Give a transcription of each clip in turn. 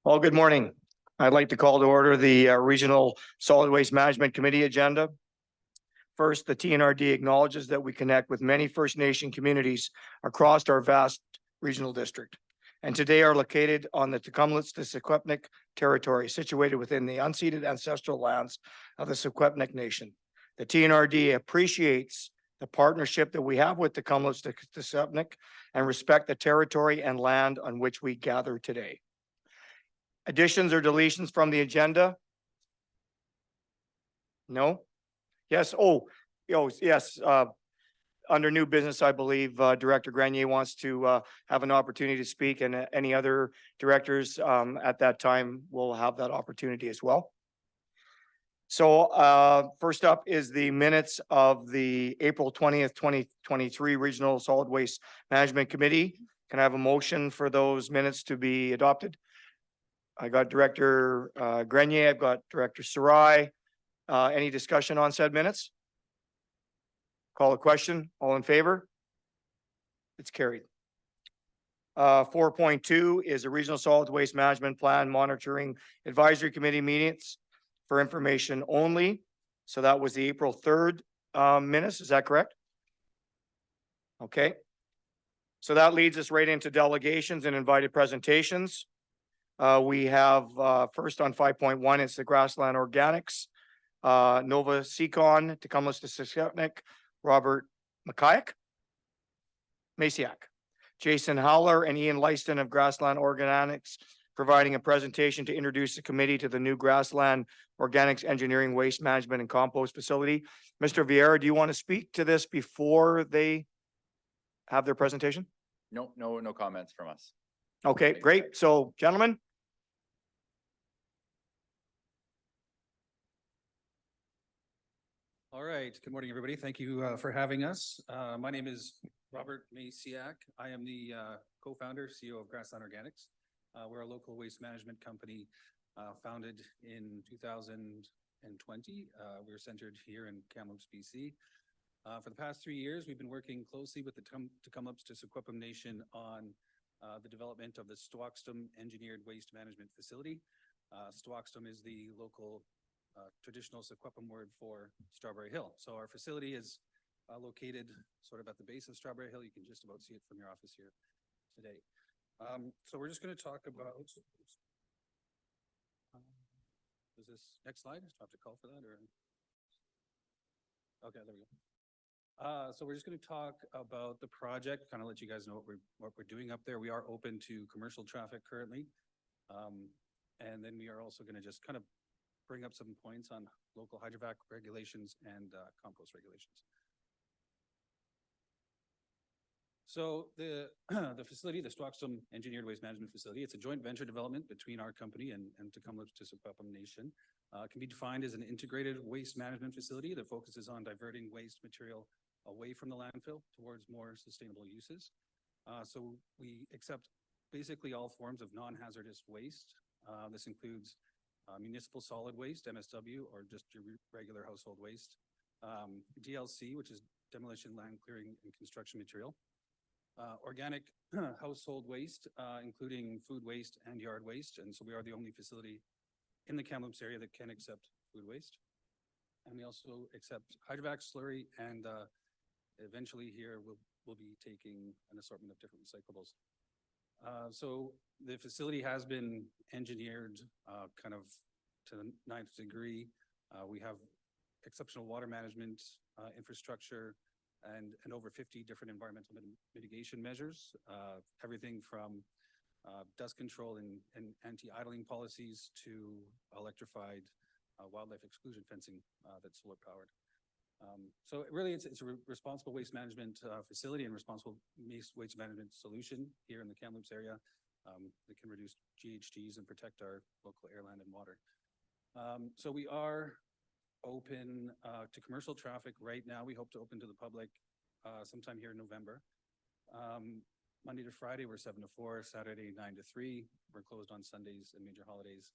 Well, good morning. I'd like to call to order the Regional Solid Waste Management Committee agenda. First, the TNRD acknowledges that we connect with many First Nation communities across our vast regional district, and today are located on the Tecumlets to Secwepemc territory, situated within the unceded ancestral lands of the Secwepemc Nation. The TNRD appreciates the partnership that we have with the Tecumlets to Secwepemc and respect the territory and land on which we gather today. Additions or deletions from the agenda? No? Yes. Yes. Under new business, I believe Director Grenier wants to have an opportunity to speak, and any other directors at that time will have that opportunity as well. So first up is the minutes of the April 20th, 2023 Regional Solid Waste Management Committee. Can I have a motion for those minutes to be adopted? I got Director Grenier, I've got Director Sarai. Any discussion on said minutes? Call a question. All in favor? It's carried. 4.2 is a Regional Solid Waste Management Plan Monitoring Advisory Committee meetings for information only. So that was the April 3rd minutes. Is that correct? Okay. So that leads us right into delegations and invited presentations. We have first on 5.1, it's the Grassland Organics, Nova Seacon, Tecumlets to Secwepemc, Robert Masiak, Jason Howler and Ian Lyston of Grassland Organics, providing a presentation to introduce the committee to the new Grassland Organics Engineering Waste Management and Compost Facility. Mr. Vieira, do you want to speak to this before they have their presentation? No comments from us. Okay, great. So, gentlemen. All right. Good morning, everybody. Thank you for having us. My name is Robert Masiak. I am the co-founder, CEO of Grassland Organics. We're a local waste management company founded in 2020. We're centered here in Kamloops, BC. For the past 3 years, we've been working closely with the Tecumlets to Secwepemc Nation on the development of the Stwakston Engineered Waste Management Facility. Stwakston is the local traditional Secwepemc word for Strawberry Hill. So our facility is located sort of at the base of Strawberry Hill. You can just about see it from your office here today. So we're just going to talk about, is this next slide? Do I have to call for that or? Okay, there we go. So we're just going to talk about the project, kind of let you guys know what we're doing up there. We are open to commercial traffic currently. And then we are also going to just kind of bring up some points on local hydrovac regulations and compost regulations. So the facility, the Stwakston Engineered Waste Management Facility, it's a joint venture development between our company and Tecumlets to Secwepemc Nation. Can be defined as an integrated waste management facility that focuses on diverting waste material away from the landfill towards more sustainable uses. So we accept basically all forms of non-hazardous waste. This includes municipal solid waste, MSW, or just your regular household waste. DLC, which is demolition, land clearing, and construction material. Organic household waste, including food waste and yard waste. And so we are the only facility in the Kamloops area that can accept food waste. And we also accept hydrovac, slurry, and eventually here we'll be taking an assortment of different recyclables. So the facility has been engineered kind of to the 9th degree. We have exceptional water management infrastructure and over 50 different environmental mitigation measures, everything from dust control and anti-idling policies to electrified wildlife exclusion fencing that's solar powered. So really it's a responsible waste management facility and responsible waste management solution here in the Kamloops area that can reduce GHGs and protect our local air, land, and water. So we are open to commercial traffic right now. We hope to open to the public sometime here in November. Monday to Friday, we're 7 to 4, Saturday 9 to 3. We're closed on Sundays and major holidays.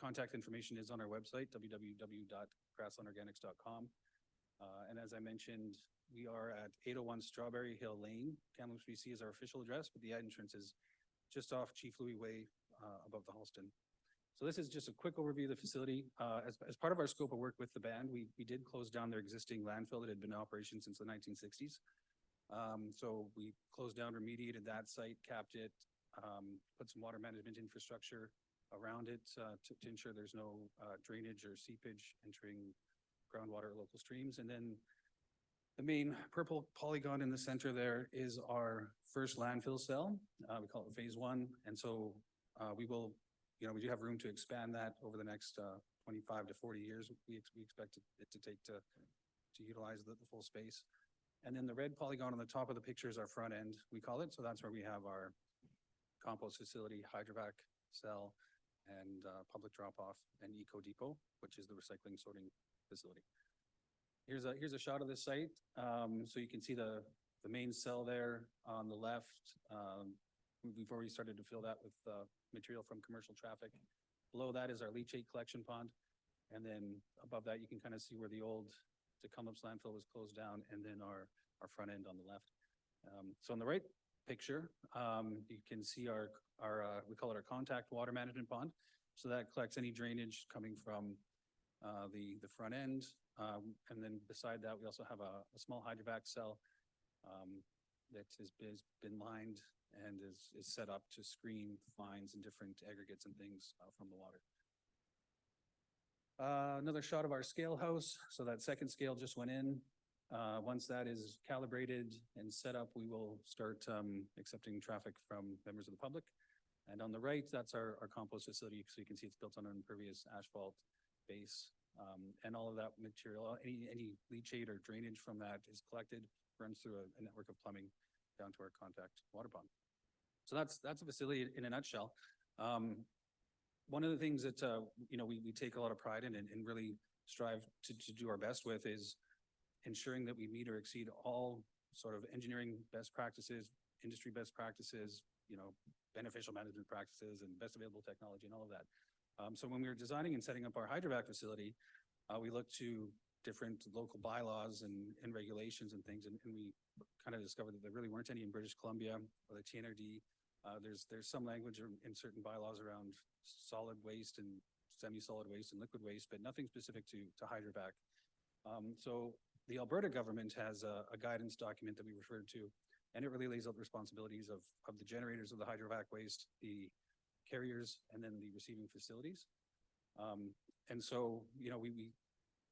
Contact information is on our website, www.grasslandorganics.com. And as I mentioned, we are at 801 Strawberry Hill Lane. Kamloops, BC is our official address, but the entrance is just off Chief Louis Way, above the Halston. So this is just a quick overview of the facility. As part of our scope of work with the band, we did close down their existing landfill that had been in operation since the 1960s. So we closed down, remediated that site, capped it, put some water management infrastructure around it to ensure there's no drainage or seepage entering groundwater or local streams. And then the main purple polygon in the center there is our first landfill cell. We call it phase 1. And so we will, we do have room to expand that over the next 25 to 40 years. We expect it to take to utilize the full space. And then the red polygon on the top of the picture is our front end, we call it. So that's where we have our compost facility, hydrovac cell, and public drop-off and eco depot, which is the recycling sorting facility. Here's a shot of the site. So you can see the main cell there on the left. We've already started to fill that with material from commercial traffic. Below that is our leachate collection pond. And then above that, you can kind of see where the old Tecumseh landfill was closed down, and then our front end on the left. So on the right picture, you can see our we call it our contact water management pond. So that collects any drainage coming from the front end. And then beside that, we also have a small hydrovac cell that has been lined and is set up to screen fines and different aggregates and things from the water. Another shot of our scale house. So that second scale just went in. Once that is calibrated and set up, we will start accepting traffic from members of the public. And on the right, that's our compost facility. So you can see it's built on an impervious asphalt base. And all of that material, any leachate or drainage from that is collected, runs through a network of plumbing down to our contact water pond. So that's a facility in a nutshell. One of the things that we take a lot of pride in and really strive to do our best with is ensuring that we meet or exceed all sort of engineering best practices, industry best practices, beneficial management practices, and best available technology and all of that. So when we were designing and setting up our hydrovac facility, we looked to different local bylaws and regulations and things, and we kind of discovered that there really weren't any in British Columbia or the TNRD. There's some language in certain bylaws around solid waste and semi-solid waste and liquid waste, but nothing specific to hydrovac. So the Alberta government has a guidance document that we referred to, and it really lays out the responsibilities of the generators of the hydrovac waste, the carriers, and then the receiving facilities. And so, we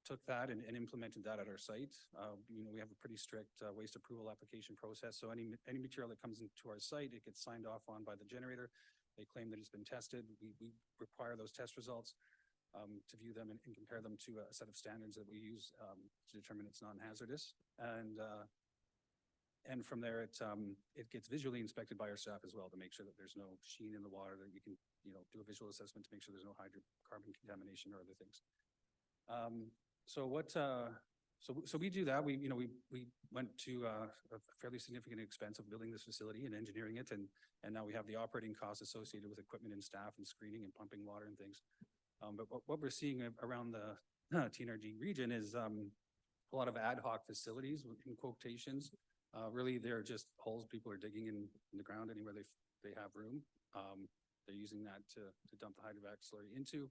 took that and implemented that at our site. We have a pretty strict waste approval application process. So any material that comes into our site, it gets signed off on by the generator. They claim that it's been tested. We require those test results to view them and compare them to a set of standards that we use to determine it's non-hazardous. And from there, it gets visually inspected by our staff as well to make sure that there's no sheen in the water, that we can, do a visual assessment to make sure there's no hydrocarbon contamination or other things. So we do that. We went to a fairly significant expense of building this facility and engineering it, and now we have the operating costs associated with equipment and staff and screening and pumping water and things. But what we're seeing around the TNRG region is a lot of ad hoc facilities in quotations. Really, they're just holes people are digging in the ground anywhere they have room. They're using that to dump the hydrovac slurry into.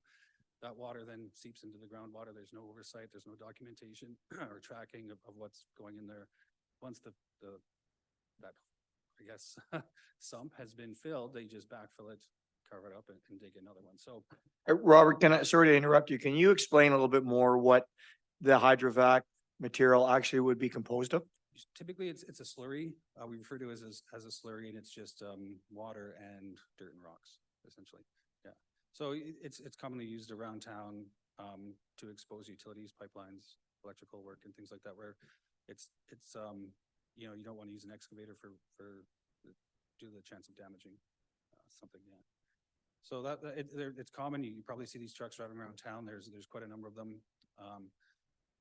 That water then seeps into the groundwater. There's no oversight. There's no documentation or tracking of what's going in there. Once that sump has been filled, they just backfill it, cover it up, and dig another one. So, Robert, sorry to interrupt you. Can you explain a little bit more what the hydrovac material actually would be composed of? Typically, it's a slurry. We refer to it as a slurry, and it's just water and dirt and rocks, essentially. Yeah. So it's commonly used around town to expose utilities, pipelines, electrical work, and things like that. Where it's you don't want to use an excavator due to the chance of damaging something. Yeah. So it's common. You probably see these trucks driving around town. There's quite a number of them,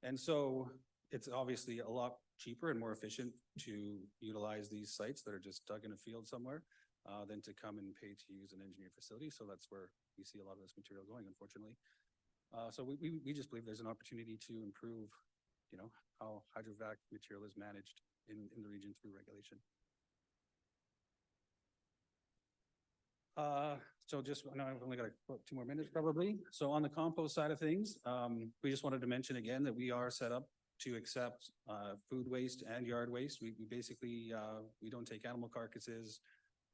and so it's obviously a lot cheaper and more efficient to utilize these sites that are just dug in a field somewhere than to come and pay to use an engineered facility. So that's where we see a lot of this material going, unfortunately. So we just believe there's an opportunity to improve, how hydrovac material is managed in the region through regulation. So just, I know I've only got about 2 more minutes probably. So on the compost side of things, we just wanted to mention again that we are set up to accept, food waste and yard waste. We basically, we don't take animal carcasses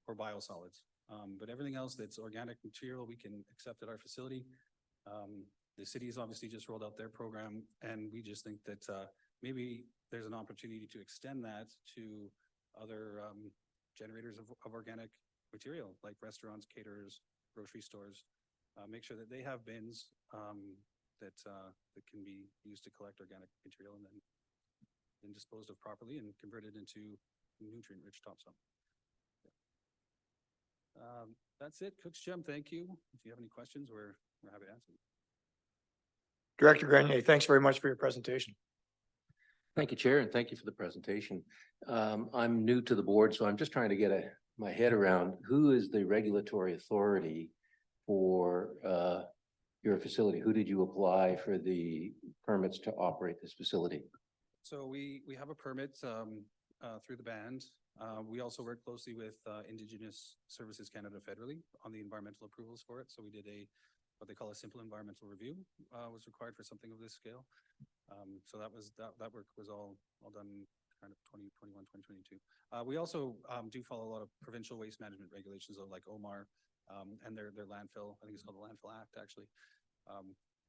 or biosolids. But everything else that's organic material, we can accept at our facility. The city's obviously just rolled out their program, and we just think that, maybe there's an opportunity to extend that to other, generators of organic material, like restaurants, caterers, grocery stores. Make sure that they have bins, that can be used to collect organic material and then disposed of properly and converted into nutrient-rich topsoil. That's it. Cook's Gem, thank you. If you have any questions, we're happy to answer them. Director Grenier, thanks very much for your presentation. Thank you, Chair, and thank you for the presentation. I'm new to the board, so I'm just trying to get my head around who is the regulatory authority for your facility? Who did you apply for the permits to operate this facility? So we have a permit through the band. We also work closely with Indigenous Services Canada federally on the environmental approvals for it. So we did what they call a simple environmental review was required for something of this scale. So that work was all done kind of 2021, 2022. We also do follow a lot of provincial waste management regulations, like OMAR and their landfill. I think it's called the Landfill Act, actually.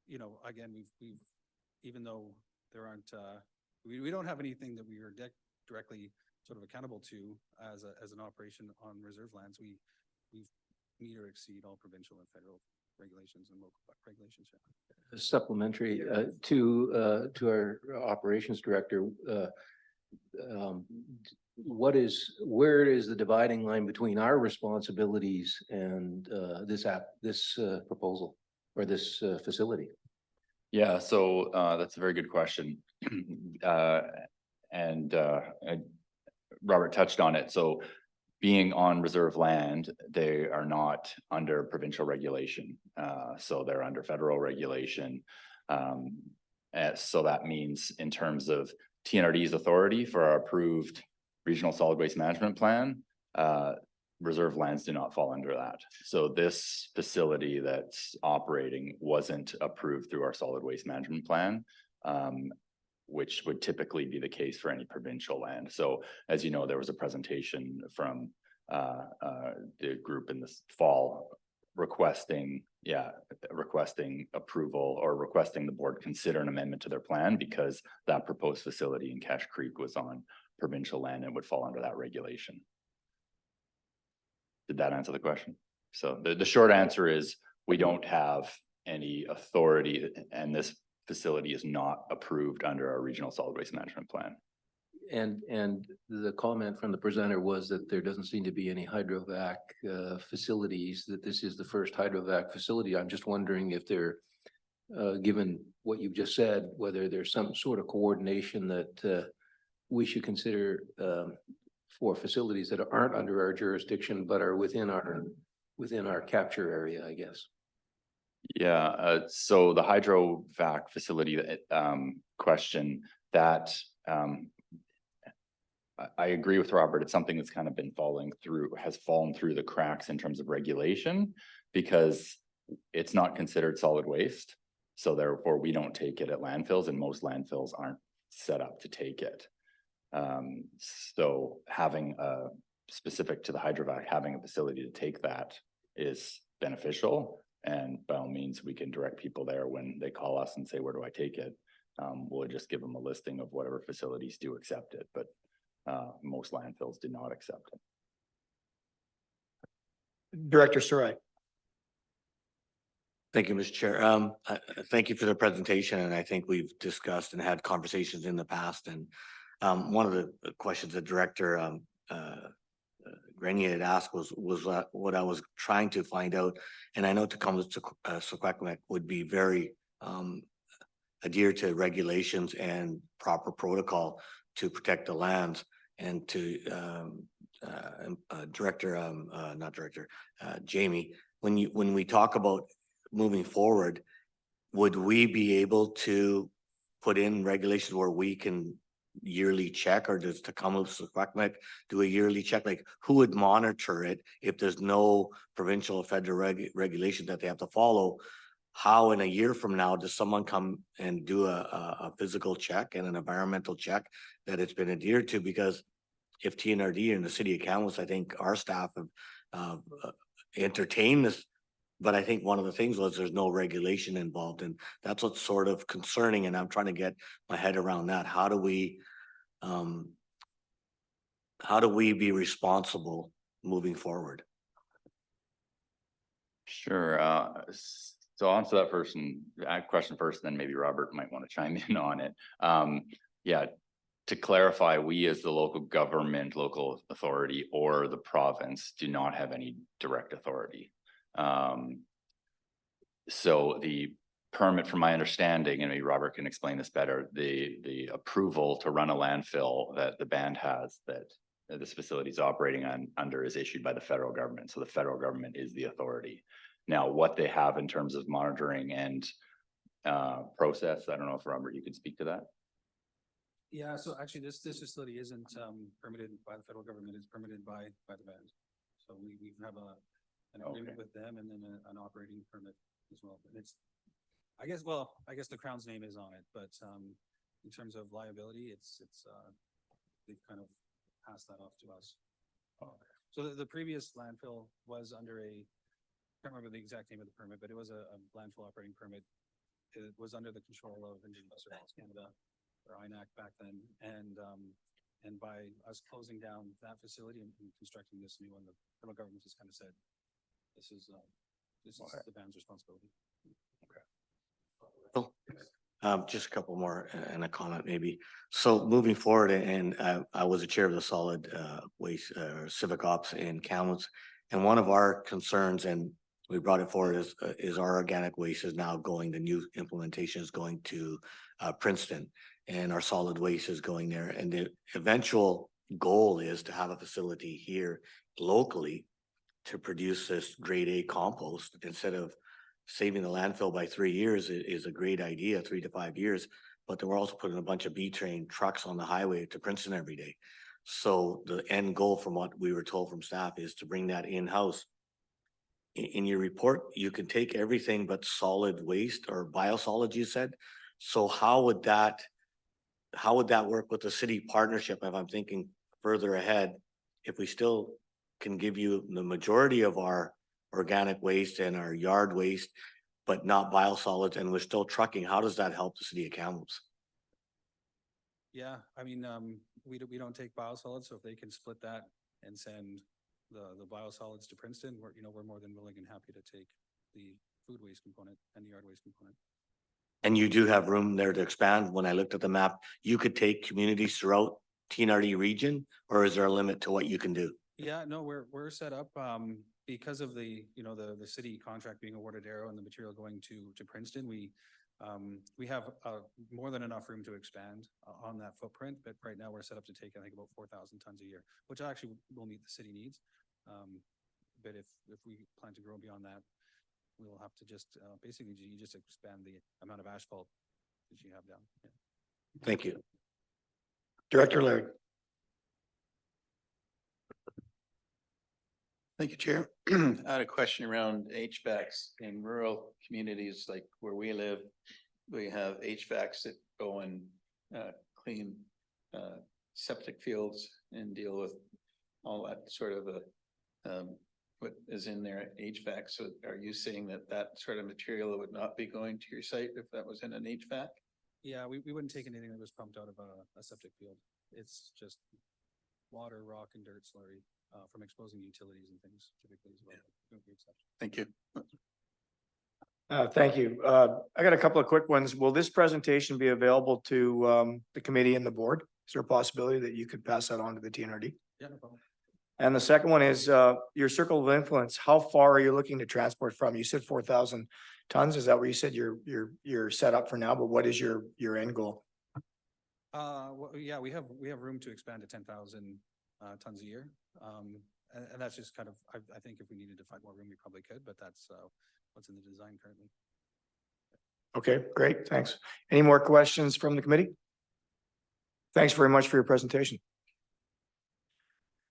You know, again, we've even though there aren't, we don't have anything that we are directly sort of accountable to as an operation on reserve lands. We meet or exceed all provincial and federal regulations and local regulations. Supplementary to our operations director, where is the dividing line between our responsibilities and this proposal or this facility? Yeah, so that's a very good question. And Robert touched on it. So being on reserve land, they are not under provincial regulation. So they're under federal regulation. So that means in terms of TNRD's authority for our approved regional solid waste management plan, reserve lands do not fall under that. So this facility that's operating wasn't approved through our solid waste management plan, which would typically be the case for any provincial land. So as you know, there was a presentation from the group in this fall requesting approval or requesting the board consider an amendment to their plan because that proposed facility in Cache Creek was on provincial land and would fall under that regulation. Did that answer the question? So the short answer is we don't have any authority and this facility is not approved under our regional solid waste management plan. And the comment from the presenter was that there doesn't seem to be any hydrovac facilities, that this is the first hydrovac facility. I'm just wondering if they're, given what you've just said, whether there's some sort of coordination that we should consider for facilities that aren't under our jurisdiction, but are within our capture area, I guess. Yeah, so the hydrovac facility question that I agree with Robert. It's something that's kind of been has fallen through the cracks in terms of regulation because it's not considered solid waste. So therefore we don't take it at landfills and most landfills aren't set up to take it. So having specific to the hydrovac, having a facility to take that is beneficial. And by all means, we can direct people there when they call us and say, where do I take it? We'll just give them a listing of whatever facilities do accept it, but most landfills do not accept it. Director Sarai. Thank you, Mr. Chair. Thank you for the presentation, and I think we've discussed and had conversations in the past. And one of the questions that Director Grenier had asked was what I was trying to find out. And I know Tacoma Secwepemc would be very adhere to regulations and proper protocol to protect the lands. And to Jamie, when we talk about moving forward, would we be able to put in regulations where we can yearly check, or does Tecumseh do a yearly check? Like, who would monitor it if there's no provincial or federal regulation that they have to follow? How in a year from now does someone come and do a physical check and an environmental check that it's been adhered to? Because if TNRD and the city of Kamloops, I think our staff have entertained this, but I think one of the things was there's no regulation involved, and that's what's sort of concerning, and I'm trying to get my head around that. How do we be responsible moving forward? Sure, so I'll answer that first and question first, then maybe Robert might want to chime in on it. Yeah, to clarify, we as the local government, local authority, or the province do not have any direct authority. So the permit, from my understanding, and maybe Robert can explain this better, the approval to run a landfill that the band has, that this facility is operating under, is issued by the federal government. So the federal government is the authority. Now, what they have in terms of monitoring and process, I don't know if Robert, you could speak to that. Yeah, so actually this facility isn't permitted by the federal government, it's permitted by the band. So we have an agreement with them and then an operating permit as well. And it's, I guess the Crown's name is on it, but in terms of liability, it's they've kind of passed that off to us. So the previous landfill was under I can't remember the exact name of the permit, but it was a landfill operating permit. It was under the control of Indigenous Services Canada, or INAC back then, and by us closing down that facility and constructing this new one, the federal government just kind of said, this is the band's responsibility. Just a couple more and a comment maybe. So moving forward, and I was the chair of the solid waste civic ops in Kamloops, and one of our concerns, and we brought it forward, is our organic waste is now going, the new implementation is going to Princeton, and our solid waste is going there. And the eventual goal is to have a facility here locally to produce this grade A compost. Instead of saving the landfill by 3 years is a great idea, 3 to 5 years, but they were also putting a bunch of B-train trucks on the highway to Princeton every day. So the end goal, from what we were told from staff, is to bring that in-house. In your report, you can take everything but solid waste or biosolids, you said. So how would that work with the city partnership, if I'm thinking further ahead, if we still can give you the majority of our organic waste and our yard waste, but not biosolids, and we're still trucking, how does that help the city of Kamloops? Yeah, I mean, we don't take biosolids, so if they can split that and send the biosolids to Princeton, we're more than willing and happy to take the food waste component and the yard waste component. And you do have room there to expand. When I looked at the map, you could take communities throughout TNRD region, or is there a limit to what you can do? Yeah, no, we're set up because of the city contract being awarded Arrow and the material going to Princeton. We have more than enough room to expand on that footprint, but right now we're set up to take, I think, about 4,000 tons a year, which actually will meet the city needs. But if we plan to grow beyond that, we will have to just basically you just expand the amount of asphalt that you have down. Yeah. Thank you. Director Laird. Thank you, Chair. I had a question around HVACs in rural communities like where we live. We have HVACs that go and clean septic fields and deal with all that sort of what is in their HVAC. So are you saying that sort of material would not be going to your site if that was in an HVAC? Yeah, we wouldn't take anything that was pumped out of a septic field. It's just water, rock, and dirt slurry from exposing utilities and things typically as well. Thank you. Thank you. I got a couple of quick ones. Will this presentation be available to the committee and the board? Is there a possibility that you could pass that on to the TNRD? Yeah, no problem. And the second one is your circle of influence. How far are you looking to transport from? You said 4,000 tons. Is that what you said you're set up for now? But what is your end goal? Well, yeah, we have room to expand to 10,000 tons a year. And that's just kind of, I think if we needed to find more room, we probably could, but that's what's in the design currently. Okay, great. Thanks. Any more questions from the committee? Thanks very much for your presentation.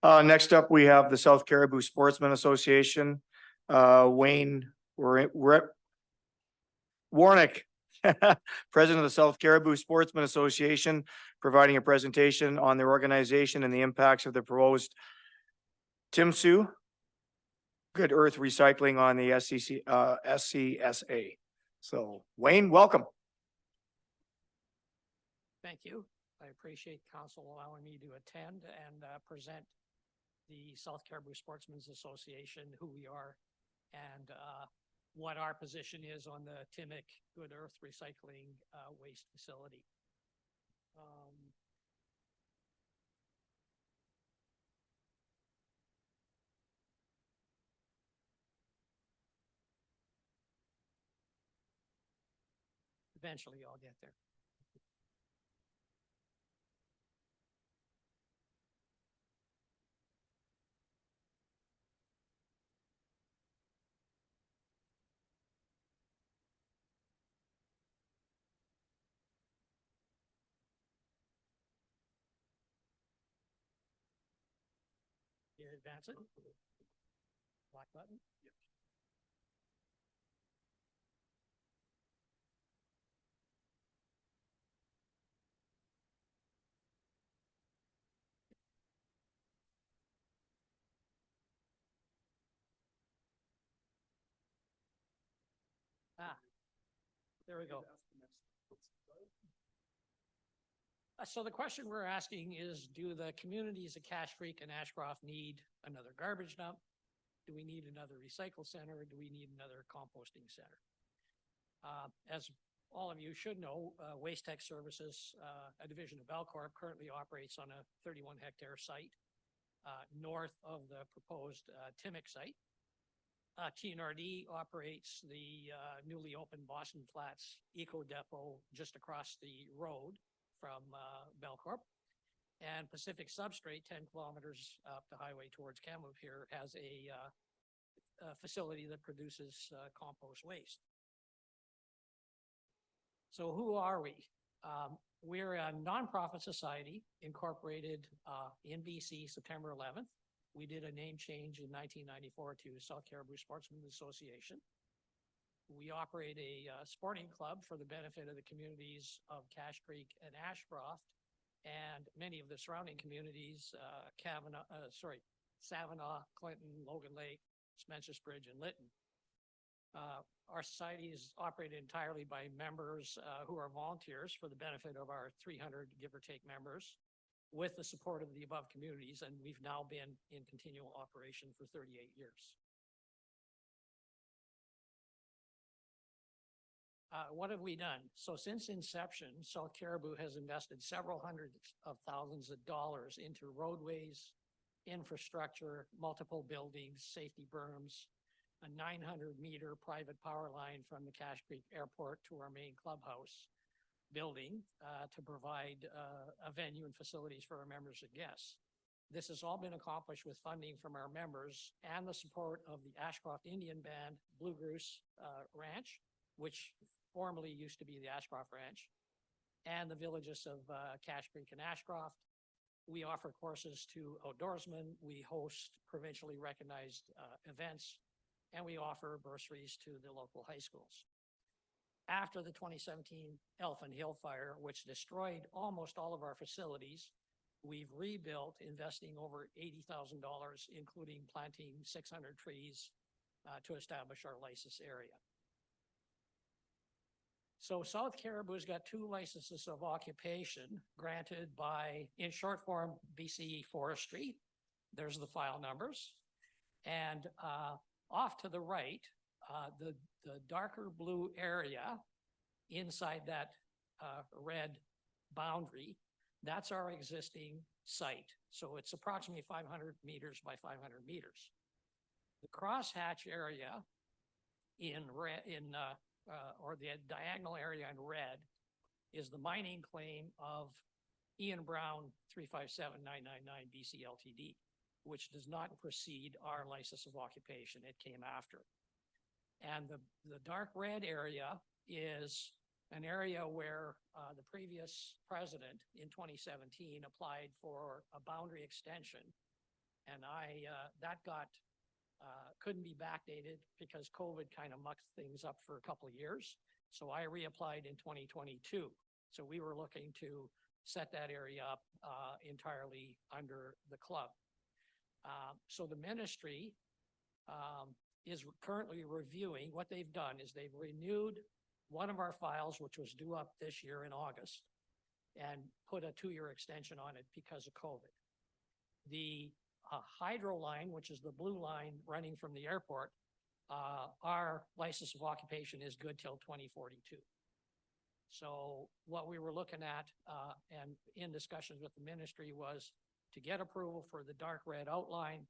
Next up, we have the South Caribou Sportsmen Association. Wayne, we're Warnick, President of the South Caribou Sportsmen Association, providing a presentation on their organization and the impacts of the proposed TIMSU, Good Earth Recycling on the SCSA. So Wayne, welcome. Thank you. I appreciate council allowing me to attend and present the South Caribou Sportsmen's Association, who we are, and what our position is on the Timmick Good Earth Recycling Waste Facility. Eventually, I'll get there. You advance it. Black button. Ah, there we go. So the question we're asking is, do the communities of Cache Creek and Ashcroft need another garbage dump? Do we need another recycle center? Do we need another composting center? As all of you should know, Waste Tech Services, a division of Belcorp, currently operates on a 31-hectare site north of the proposed Timmick site. TNRD operates the newly opened Boston Flats Eco Depot just across the road from Belcorp. And Pacific Substrate, 10 kilometers up the highway towards Kamloops here, has a facility that produces compost waste. So who are we? We're a nonprofit society incorporated in BC September 11th. We did a name change in 1994 to South Caribou Sportsmen's Association. We operate a sporting club for the benefit of the communities of Cache Creek and Ashcroft and many of the surrounding communities, Savinaw, Clinton, Logan Lake, Spencer's Bridge, and Lytton. Our society is operated entirely by members who are volunteers for the benefit of our 300 give or take members, with the support of the above communities, and we've now been in continual operation for 38 years. What have we done? So since inception, South Caribou has invested several hundreds of thousands of dollars into roadways, infrastructure, multiple buildings, safety berms, a 900-meter private power line from the Cache Creek Airport to our main clubhouse building to provide a venue and facilities for our members and guests. This has all been accomplished with funding from our members and the support of the Ashcroft Indian Band Blue Goose Ranch, which formerly used to be the Ashcroft Ranch, and the villages of Cache Creek and Ashcroft. We offer courses to outdoorsmen. We host provincially recognized events, and we offer bursaries to the local high schools. After the 2017 Elephant Hill fire, which destroyed almost all of our facilities, we've rebuilt, investing over $80,000, including planting 600 trees to establish our license area. So South Caribou's got 2 licenses of occupation granted by, in short form, BC Forestry. There's the file numbers. And off to the right, the darker blue area inside that red boundary, that's our existing site. So it's approximately 500 meters by 500 meters. The crosshatch area in red, or the diagonal area in red, is the mining claim of Ian Brown 357999 BC Ltd, which does not precede our license of occupation. It came after. And the dark red area is an area where the previous president in 2017 applied for a boundary extension. And that couldn't be backdated because COVID kind of mucked things up for a couple of years. So I reapplied in 2022. So we were looking to set that area up entirely under the club. So the ministry is currently reviewing. What they've done is they've renewed one of our files, which was due up this year in August, and put a 2-year extension on it because of COVID. The hydro line, which is the blue line running from the airport, our license of occupation is good till 2042. So what we were looking at and in discussions with the ministry was to get approval for the dark red outline,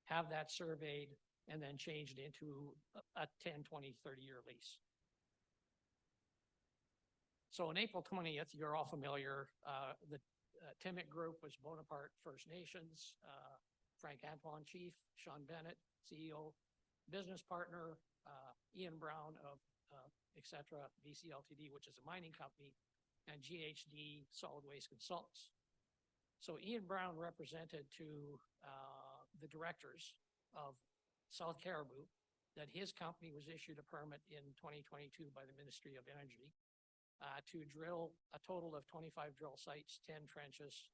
have that surveyed, and then changed into a 10, 20, 30-year lease. So on April 20th, you're all familiar, the Timmick Group was Bonaparte First Nations, Frank Antoine Chief, Sean Bennett, CEO, business partner, Ian Brown of et cetera, BC Ltd, which is a mining company, and GHD Solid Waste Consultants. So Ian Brown represented to the directors of South Caribou that his company was issued a permit in 2022 by the Ministry of Energy to drill a total of 25 drill sites, 10 trenches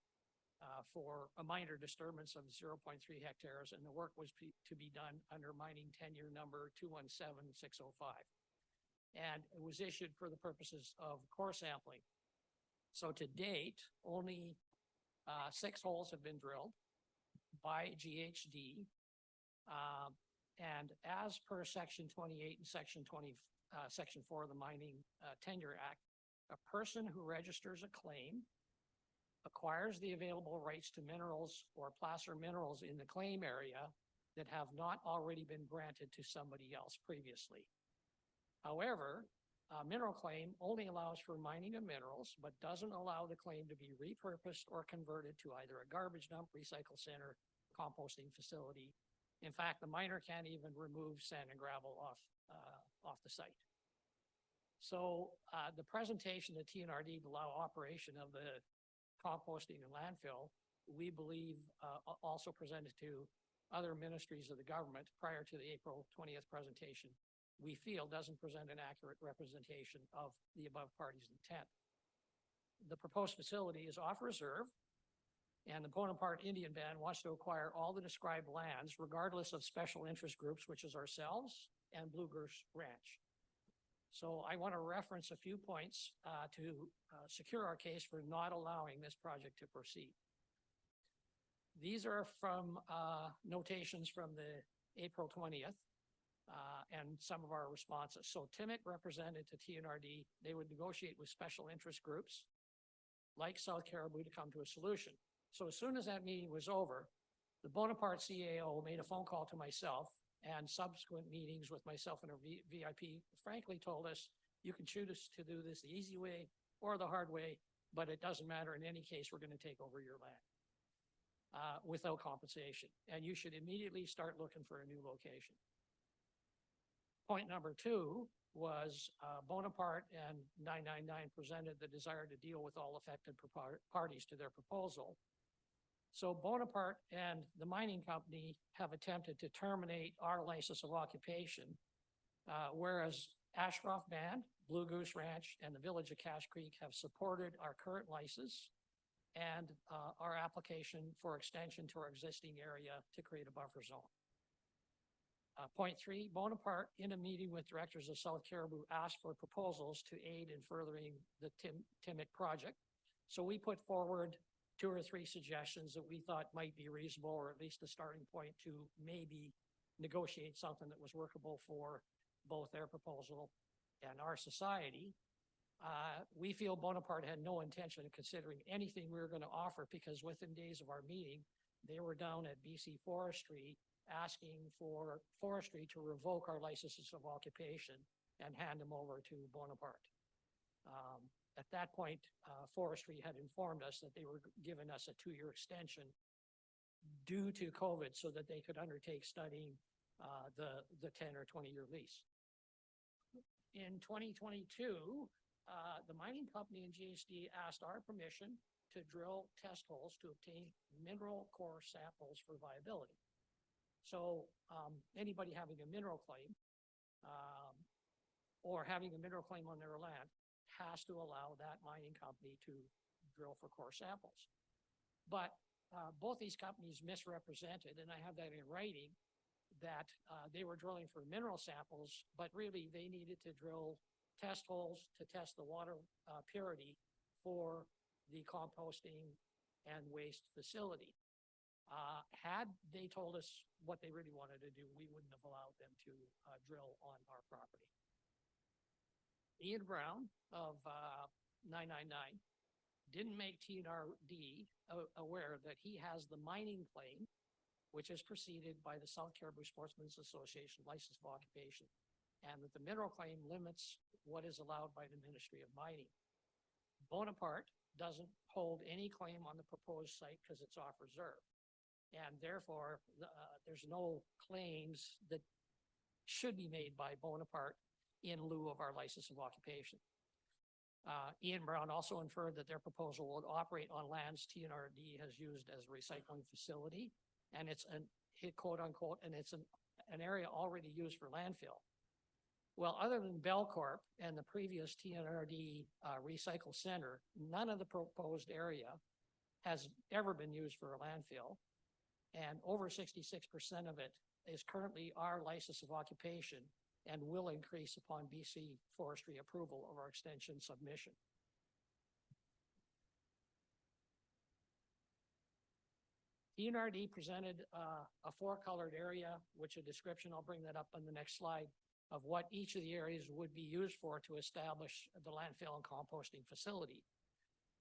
for a minor disturbance of 0.3 hectares, and the work was to be done under mining tenure number 217605. And it was issued for the purposes of core sampling. So to date, only 6 holes have been drilled by GHD. And as per Section 28 and Section 4 of the Mining Tenure Act, a person who registers a claim acquires the available rights to minerals or placer minerals in the claim area that have not already been granted to somebody else previously. However, a mineral claim only allows for mining of minerals, but doesn't allow the claim to be repurposed or converted to either a garbage dump, recycle center, composting facility. In fact, the miner can't even remove sand and gravel off the site. So the presentation to TNRD to allow operation of the composting and landfill, we believe also presented to other ministries of the government prior to the April 20th presentation, we feel doesn't present an accurate representation of the above party's intent. The proposed facility is off reserve, and the Bonaparte Indian Band wants to acquire all the described lands regardless of special interest groups, which is ourselves and Blue Goose Ranch. So I want to reference a few points to secure our case for not allowing this project to proceed. These are from notations from the April 20th and some of our responses. So Timmick represented to TNRD, they would negotiate with special interest groups like South Caribou to come to a solution. So as soon as that meeting was over, the Bonaparte CAO made a phone call to myself, and subsequent meetings with myself and our VIP frankly told us, you can choose to do this the easy way or the hard way, but it doesn't matter. In any case, we're going to take over your land without compensation. And you should immediately start looking for a new location. Point number 2 was Bonaparte and 999 presented the desire to deal with all affected parties to their proposal. So Bonaparte and the mining company have attempted to terminate our license of occupation, whereas Ashcroft Band, Blue Goose Ranch, and the Village of Cache Creek have supported our current license and our application for extension to our existing area to create a buffer zone. Point 3, Bonaparte, in a meeting with directors of South Caribou, asked for proposals to aid in furthering the Timmick project. So we put forward 2 or 3 suggestions that we thought might be reasonable, or at least a starting point to maybe negotiate something that was workable for both their proposal and our society. We feel Bonaparte had no intention of considering anything we were going to offer, because within days of our meeting, they were down at BC Forestry asking for forestry to revoke our licenses of occupation and hand them over to Bonaparte. At that point, Forestry had informed us that they were giving us a 2-year extension due to COVID so that they could undertake studying the 10 or 20-year lease. In 2022, the mining company and GSD asked our permission to drill test holes to obtain mineral core samples for viability. So, anybody having a mineral claim, or having a mineral claim on their land has to allow that mining company to drill for core samples. But, both these companies misrepresented, and I have that in writing, that, they were drilling for mineral samples, but really they needed to drill test holes to test the water, purity for the composting and waste facility. Had they told us what they really wanted to do, we wouldn't have allowed them to drill on our property. Ian Brown of 999 didn't make TNRD aware that he has the mining claim, which is preceded by the South Caribou Sportsmen's Association License of Occupation, and that the mineral claim limits what is allowed by the Ministry of Mining. Bonaparte doesn't hold any claim on the proposed site because it's off reserve. And therefore, there's no claims that should be made by Bonaparte in lieu of our license of occupation. Ian Brown also inferred that their proposal would operate on lands TNRD has used as a recycling facility, and it's an, quote unquote, and it's an area already used for landfill. Well, other than Belcorp and the previous TNRD recycle center, none of the proposed area has ever been used for a landfill. And over 66% of it is currently our license of occupation and will increase upon BC forestry approval of our extension submission. TNRD presented a four-colored area, which a description, I'll bring that up on the next slide, of what each of the areas would be used for to establish the landfill and composting facility.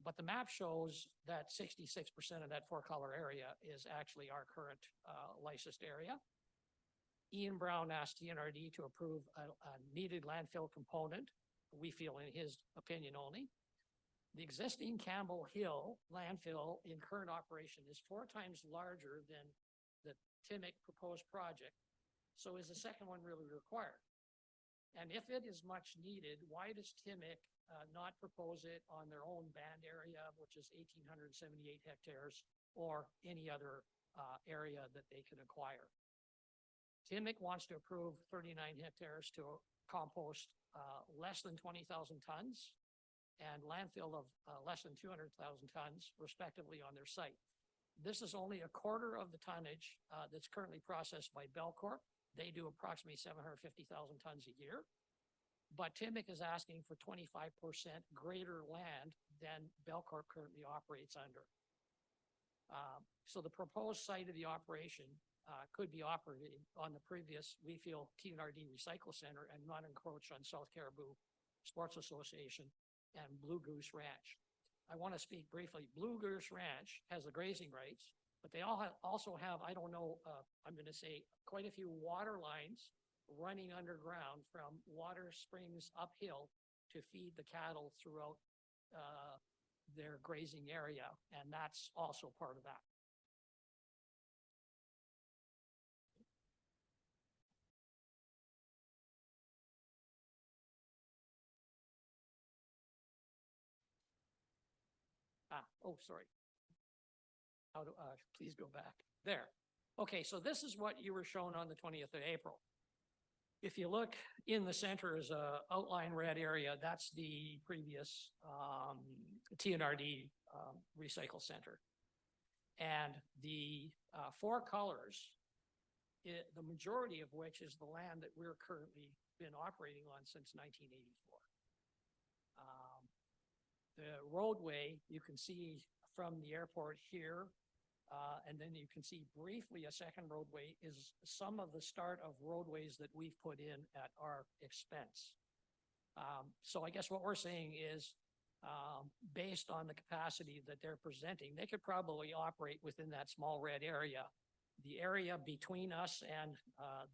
But the map shows that 66% of that four-color area is actually our current licensed area. Ian Brown asked TNRD to approve a needed landfill component, we feel in his opinion only. The existing Campbell Hill landfill in current operation is 4 times larger than the Timmick proposed project. So is the second one really required? And if it is much needed, why does Timmick not propose it on their own band area, which is 1,878 hectares, or any other area that they can acquire? Timmick wants to approve 39 hectares to compost less than 20,000 tons and landfill of less than 200,000 tons respectively on their site. This is only a quarter of the tonnage that's currently processed by Belcorp. They do approximately 750,000 tons a year. But Timmick is asking for 25% greater land than Belcorp currently operates under. So the proposed site of the operation could be operated on the previous, we feel, TNRD Recycle Center and not encroach on South Caribou Sports Association and Blue Goose Ranch. I want to speak briefly. Blue Goose Ranch has the grazing rights, but they also have, I don't know, I'm going to say quite a few water lines running underground from water springs uphill to feed the cattle throughout their grazing area, and that's also part of that. Oh, sorry. How do, please go back. There. Okay, so this is what you were shown on the 20th of April. If you look in the center is a outline red area, that's the previous TNRD recycle center. And the 4 colors, the majority of which is the land that we're currently been operating on since 1984. The roadway, you can see from the airport here, and then you can see briefly a second roadway is some of the start of roadways that we've put in at our expense. So I guess what we're saying is, based on the capacity that they're presenting, they could probably operate within that small red area. The area between us and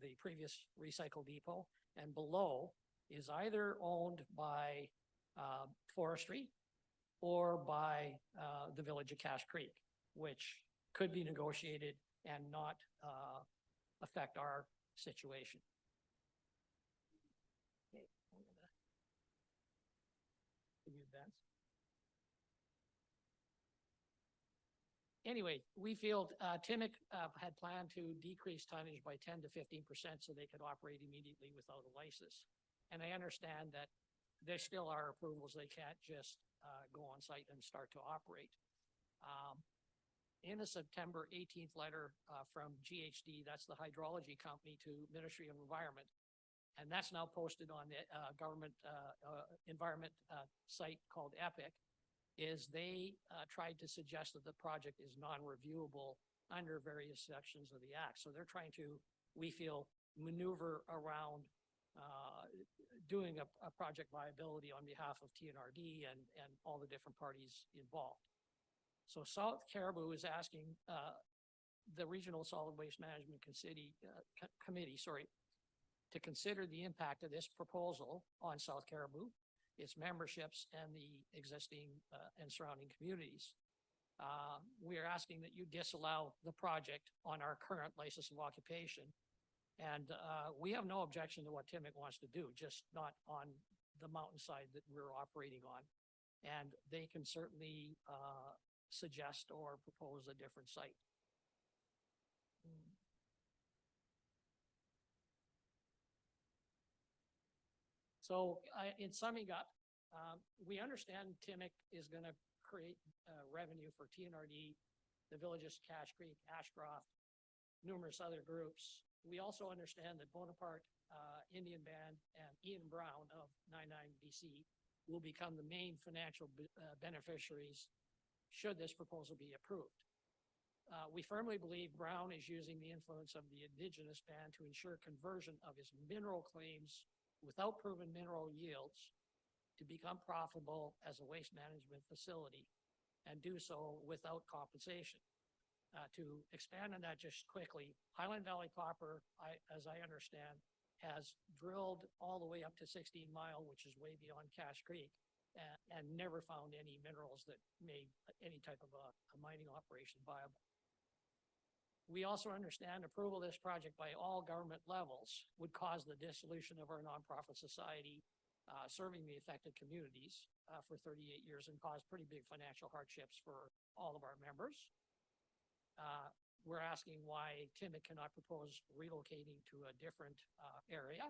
the previous recycle depot and below is either owned by forestry or by the village of Cache Creek, which could be negotiated and not affect our situation. Okay, advance. Anyway, we feel Timic had planned to decrease tonnage by 10 to 15% so they could operate immediately without a license. And I understand that there still are approvals. They can't just go on site and start to operate. In a September 18th letter from GHD, that's the hydrology company, to Ministry of Environment, and that's now posted on the government environment site called EPIC, is they tried to suggest that the project is non-reviewable under various sections of the act. So they're trying to, we feel, maneuver around doing a project viability on behalf of TNRD and all the different parties involved. So South Caribou is asking the Regional Solid Waste Management Committee, to consider the impact of this proposal on South Caribou, its memberships, and the existing and surrounding communities. We are asking that you disallow the project on our current license of occupation. And we have no objection to what Timic wants to do, just not on the mountainside that we're operating on. And they can certainly suggest or propose a different site. So in summing up, we understand Timic is going to create revenue for TNRD, the villages Cache Creek, Ashcroft, numerous other groups. We also understand that Bonaparte Indian Band and Ian Brown of 99BC will become the main financial beneficiaries should this proposal be approved. We firmly believe Brown is using the influence of the Indigenous band to ensure conversion of his mineral claims without proven mineral yields to become profitable as a waste management facility, and do so without compensation. To expand on that just quickly, Highland Valley Copper, as I understand, has drilled all the way up to 16 Mile, which is way beyond Cache Creek, and never found any minerals that made any type of a mining operation viable. We also understand approval of this project by all government levels would cause the dissolution of our nonprofit society serving the affected communities for 38 years and cause pretty big financial hardships for all of our members. We're asking why Timic cannot propose relocating to a different area.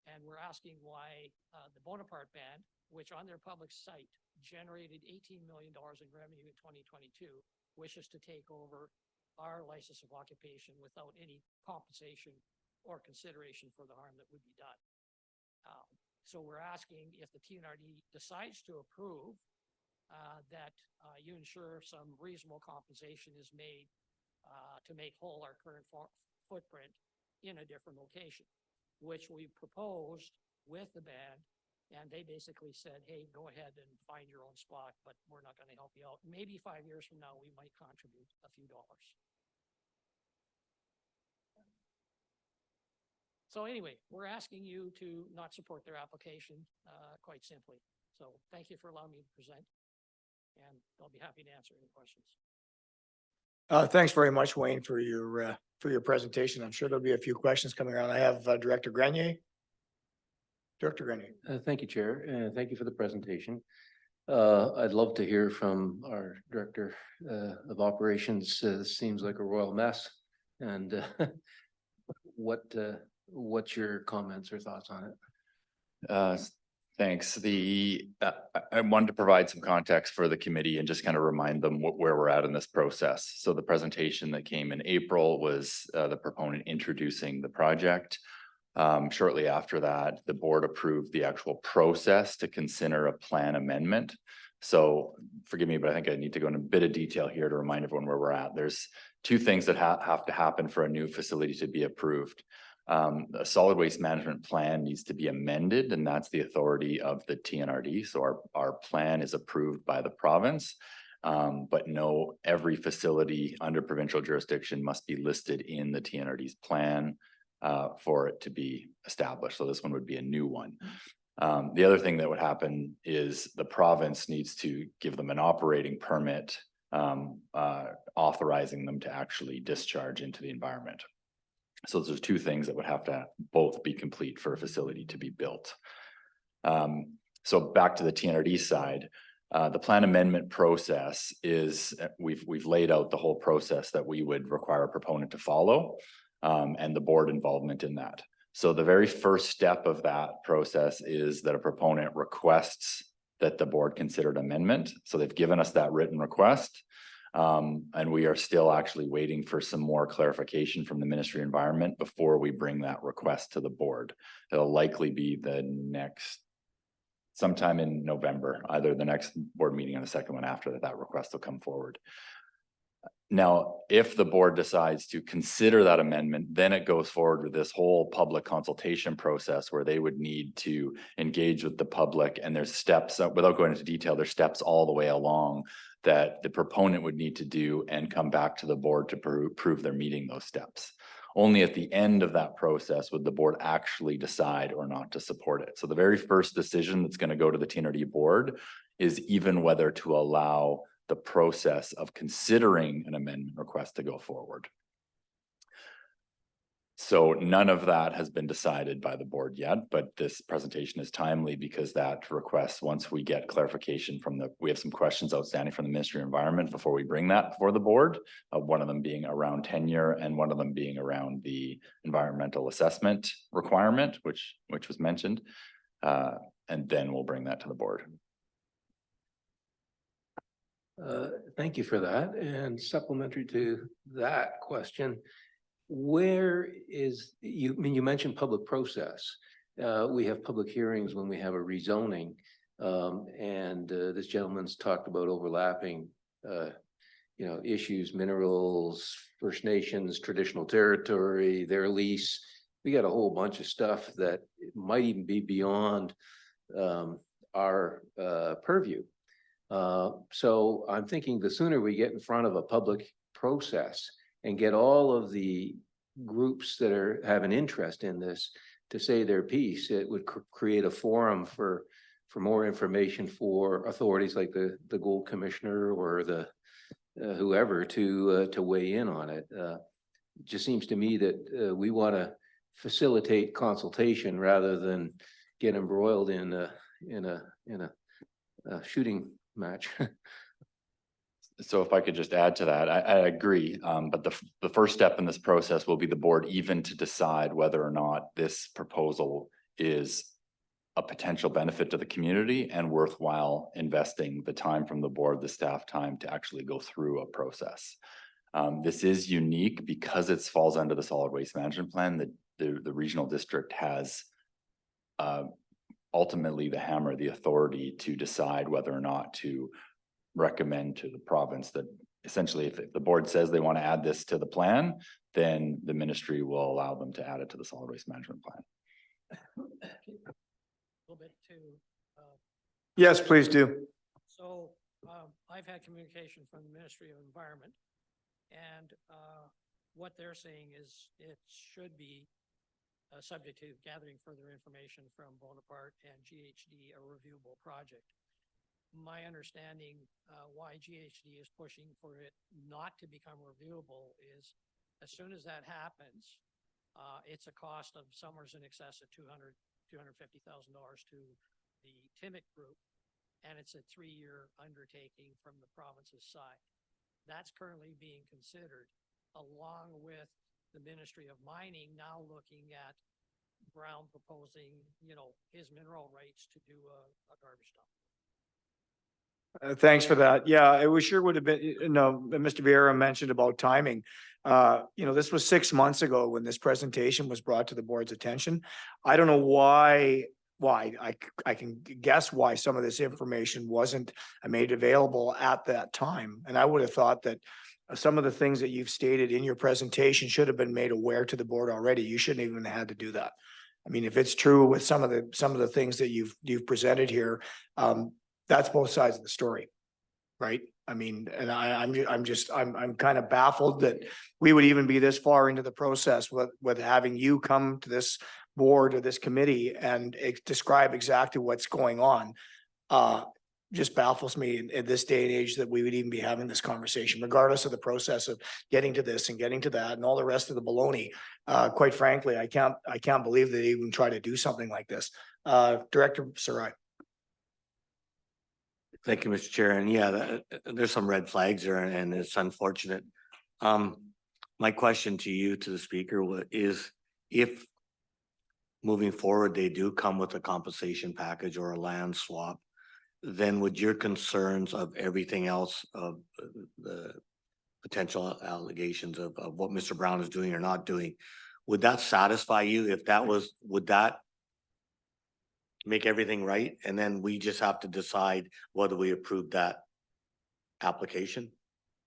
And we're asking why the Bonaparte Band, which on their public site generated $18 million in revenue in 2022, wishes to take over our license of occupation without any compensation or consideration for the harm that would be done. So we're asking if the TNRD decides to approve that you ensure some reasonable compensation is made to make whole our current footprint in a different location, which we proposed with the band, and they basically said, hey, go ahead and find your own spot, but we're not going to help you out. Maybe 5 years from now, we might contribute a few dollars. So anyway, we're asking you to not support their application, quite simply. So thank you for allowing me to present, and I'll be happy to answer any questions. Thanks very much, Wayne, for your presentation. I'm sure there'll be a few questions coming around. I have Director Grenier. Director Grenier. Thank you, Chair, and thank you for the presentation. I'd love to hear from our Director of Operations. This seems like a royal mess, and what's your comments or thoughts on it? Thanks. I wanted to provide some context for the committee and just kind of remind them where we're at in this process. So the presentation that came in April was the proponent introducing the project. Shortly after that, the board approved the actual process to consider a plan amendment. So forgive me, but I think I need to go into a bit of detail here to remind everyone where we're at. There's two things that have to happen for a new facility to be approved. A solid waste management plan needs to be amended, and that's the authority of the TNRD. So our plan is approved by the province, but every facility under provincial jurisdiction must be listed in the TNRD's plan for it to be established. So this one would be a new one. The other thing that would happen is the province needs to give them an operating permit, authorizing them to actually discharge into the environment. So there's two things that would have to both be complete for a facility to be built. So back to the TNRD side, the plan amendment process is, we've laid out the whole process that we would require a proponent to follow, and the board involvement in that. So the very first step of that process is that a proponent requests that the board consider an amendment. So they've given us that written request. And we are still actually waiting for some more clarification from the Ministry of Environment before we bring that request to the board. It'll likely be sometime in November, either the next board meeting or the second one after that request will come forward. Now, if the board decides to consider that amendment, then it goes forward with this whole public consultation process where they would need to engage with the public, and there's steps, without going into detail, there's steps all the way along that the proponent would need to do and come back to the board to prove they're meeting those steps. Only at the end of that process would the board actually decide or not to support it. So the very first decision that's going to go to the TNRD board is even whether to allow the process of considering an amendment request to go forward. So none of that has been decided by the board yet, but this presentation is timely because that request, once we get clarification we have some questions outstanding from the Ministry of Environment before we bring that before the board, one of them being around tenure and one of them being around the environmental assessment requirement, which was mentioned. And then we'll bring that to the board. Thank you for that. And supplementary to that question, where is, you mentioned public process. We have public hearings when we have a rezoning. And this gentleman's talked about overlapping, issues, minerals, First Nations, traditional territory, their lease. We got a whole bunch of stuff that might even be beyond our purview. So I'm thinking the sooner we get in front of a public process and get all of the groups that have an interest in this to say their piece, it would create a forum for more information for authorities like the Gold Commissioner or the whoever to weigh in on it. It just seems to me that we want to facilitate consultation rather than get embroiled in a shooting match. So if I could just add to that, I agree. But the first step in this process will be the board even to decide whether or not this proposal is a potential benefit to the community and worthwhile investing the time from the board, the staff time to actually go through a process. This is unique because it falls under the solid waste management plan. The regional district has ultimately the authority to decide whether or not to recommend to the province that essentially if the board says they want to add this to the plan, then the ministry will allow them to add it to the solid waste management plan. A little bit to, Yes, please do. so, I've had communication from the Ministry of Environment, and, what they're saying is it should be subject to gathering further information from Bonaparte and GHD, a reviewable project. My understanding, why GHD is pushing for it not to become reviewable is as soon as that happens, it's a cost of somewhere in excess of $250,000 to the TIMIC group, and it's a 3-year undertaking from the province's side. That's currently being considered, along with the Ministry of Mining now looking at Brown proposing, his mineral rights to do a garbage dump. Thanks for that. Yeah, it was sure would have been, Mr. Vieira mentioned about timing. This was 6 months ago when this presentation was brought to the board's attention. I don't know why I can guess why some of this information wasn't made available at that time. And I would have thought that some of the things that you've stated in your presentation should have been made aware to the board already. You shouldn't even have had to do that. I mean, if it's true with some of the things that you've presented here, that's both sides of the story, right? I mean, and I'm kind of baffled that we would even be this far into the process with having you come to this board or this committee and describe exactly what's going on. Just baffles me in this day and age that we would even be having this conversation, regardless of the process of getting to this and getting to that and all the rest of the baloney. Quite frankly, I can't believe they even try to do something like this. Director Sarai. Thank you, Mr. Chair. And yeah, there's some red flags there and it's unfortunate. My question to you, to the speaker, is if moving forward, they do come with a compensation package or a land swap, then would your concerns of everything else of the potential allegations of what Mr. Brown is doing or not doing, would that satisfy you? If that was, would that make everything right? And then we just have to decide whether we approve that application?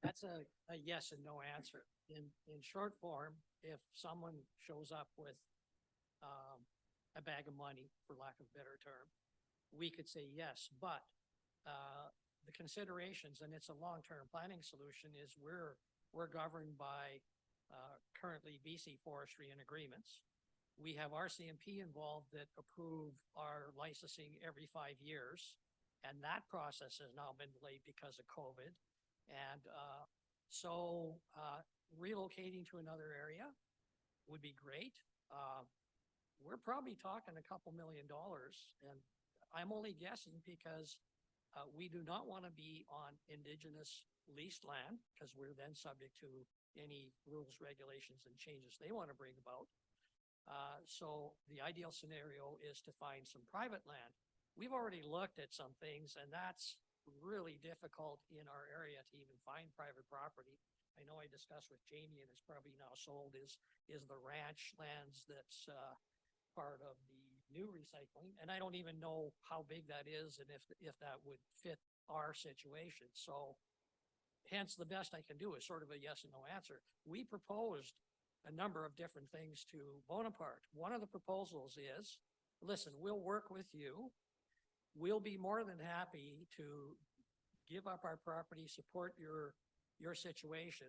That's a yes and no answer. In short form, if someone shows up with a bag of money, for lack of a better term, we could say yes, but the considerations, and it's a long-term planning solution, is we're governed by currently BC forestry and agreements. We have RCMP involved that approve our licensing every 5 years, and that process has now been delayed because of COVID. And so relocating to another area would be great. We're probably talking a couple $1 million, and I'm only guessing because we do not want to be on Indigenous leased land, because we're then subject to any rules, regulations, and changes they want to bring about. So the ideal scenario is to find some private land. We've already looked at some things, and that's really difficult in our area to even find private property. I know I discussed with Jamie, and it's probably now sold, is the ranch lands that's part of the new recycling. And I don't even know how big that is and if that would fit our situation. So hence the best I can do is sort of a yes and no answer. We proposed a number of different things to Bonaparte. One of the proposals is, listen, we'll work with you. We'll be more than happy to give up our property, support your situation.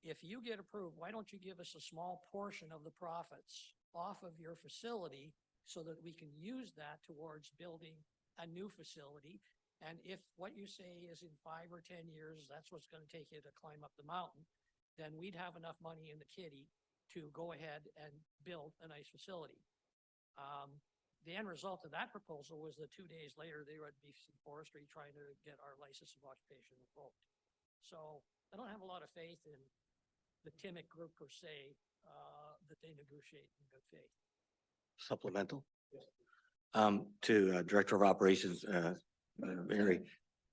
If you get approved, why don't you give us a small portion of the profits off of your facility so that we can use that towards building a new facility? And if what you say is in 5 or 10 years, that's what's going to take you to climb up the mountain, then we'd have enough money in the kitty to go ahead and build a nice facility. The end result of that proposal was that 2 days later, they were at BC Forestry trying to get our license of occupation revoked. So I don't have a lot of faith in the Timmick group per se, that they negotiate in good faith. Supplemental? To Director of Operations, Mary,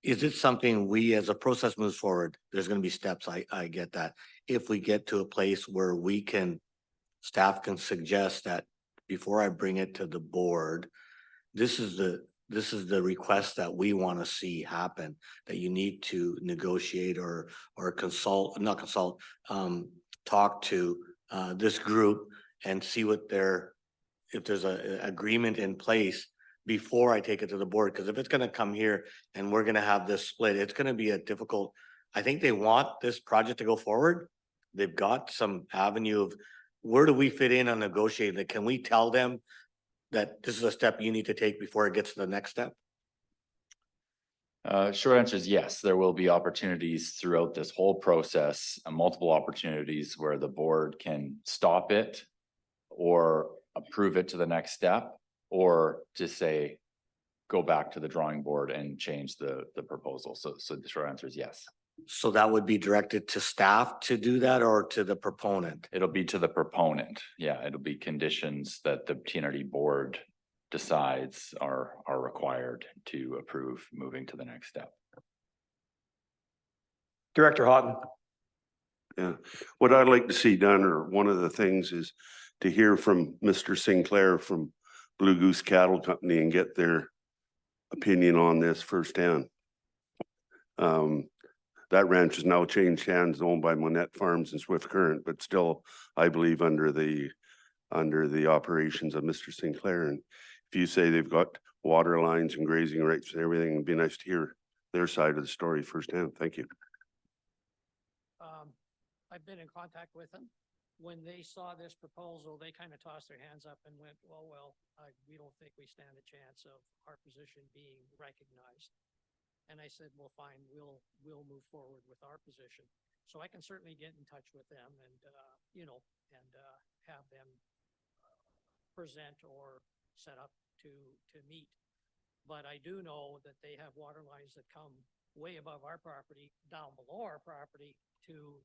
is it something we, as a process moves forward, there's gonna be steps, I get that. If we get to a place where staff can suggest that before I bring it to the board, this is the request that we want to see happen, that you need to negotiate or talk to this group and see if there's a agreement in place before I take it to the board. Because if it's going to come here and we're going to have this split, it's going to be a difficult. I think they want this project to go forward. They've got some avenue of where do we fit in on negotiating? Can we tell them that this is a step you need to take before it gets to the next step? Short answer is yes, there will be opportunities throughout this whole process, multiple opportunities where the board can stop it or approve it to the next step, or just say, go back to the drawing board and change the proposal. So the short answer is yes. So that would be directed to staff to do that or to the proponent? It'll be to the proponent. Yeah, it'll be conditions that the TNRD board decides are required to approve moving to the next step. Director Houghton. Yeah, what I'd like to see done, or one of the things, is to hear from Mr. Sinclair from Blue Goose Cattle Company and get their opinion on this firsthand. That ranch has now changed hands, owned by Monette Farms and Swift Current, but still, I believe, under the operations of Mr. Sinclair. And if you say they've got water lines and grazing rights and everything, it'd be nice to hear their side of the story firsthand. Thank you. I've been in contact with them. When they saw this proposal, they kind of tossed their hands up and went, well, we don't think we stand a chance of our position being recognized. And I said, well, fine, we'll move forward with our position. So I can certainly get in touch with them and, have them present or set up to meet. But I do know that they have water lines that come way above our property, down below our property to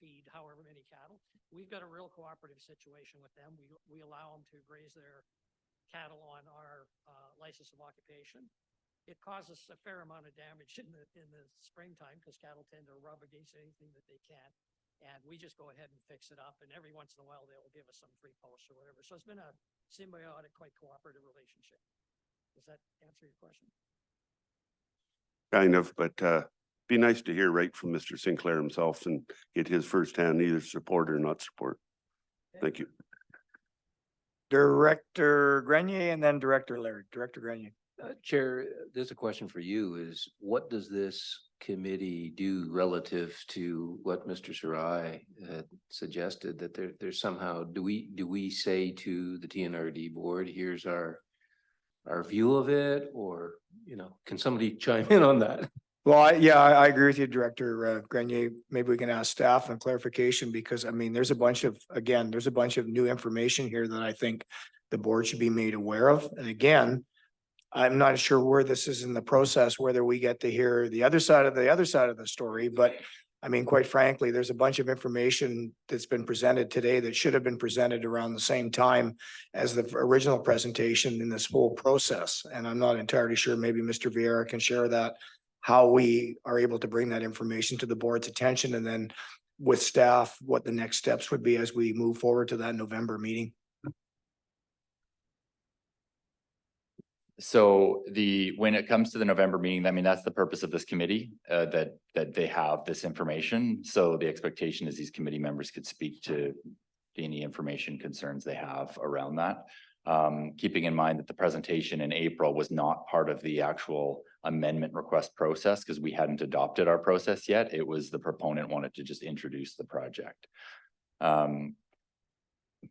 feed however many cattle. We've got a real cooperative situation with them. We allow them to graze their cattle on our license of occupation. It causes a fair amount of damage in the springtime because cattle tend to rub against anything that they can. And we just go ahead and fix it up. And every once in a while, they'll give us some free posts or whatever. So it's been a symbiotic, quite cooperative relationship. Does that answer your question? Kind of, but be nice to hear right from Mr. Sinclair himself and get his firsthand either support or not support. Thank you. Director Grenier and then Director Laird. Director Grenier. Chair, there's a question for you is what does this committee do relative to what Mr. Sarai suggested that there's somehow, do we say to the TNRD board, here's our view of it, or, you know, can somebody chime in on that? Well, I agree with you, Director Grenier. Maybe we can ask staff and clarification because I mean, there's a bunch of new information here that I think the board should be made aware of. And again, I'm not sure where this is in the process, whether we get to hear the other side of the story, but I mean, quite frankly, there's a bunch of information that's been presented today that should have been presented around the same time as the original presentation in this whole process. And I'm not entirely sure, maybe Mr. Vieira can share that, how we are able to bring that information to the board's attention, and then with staff, what the next steps would be as we move forward to that November meeting. So when it comes to the November meeting, I mean, that's the purpose of this committee, that they have this information. So the expectation is these committee members could speak to any information concerns they have around that. Keeping in mind that the presentation in April was not part of the actual amendment request process because we hadn't adopted our process yet. It was the proponent wanted to just introduce the project.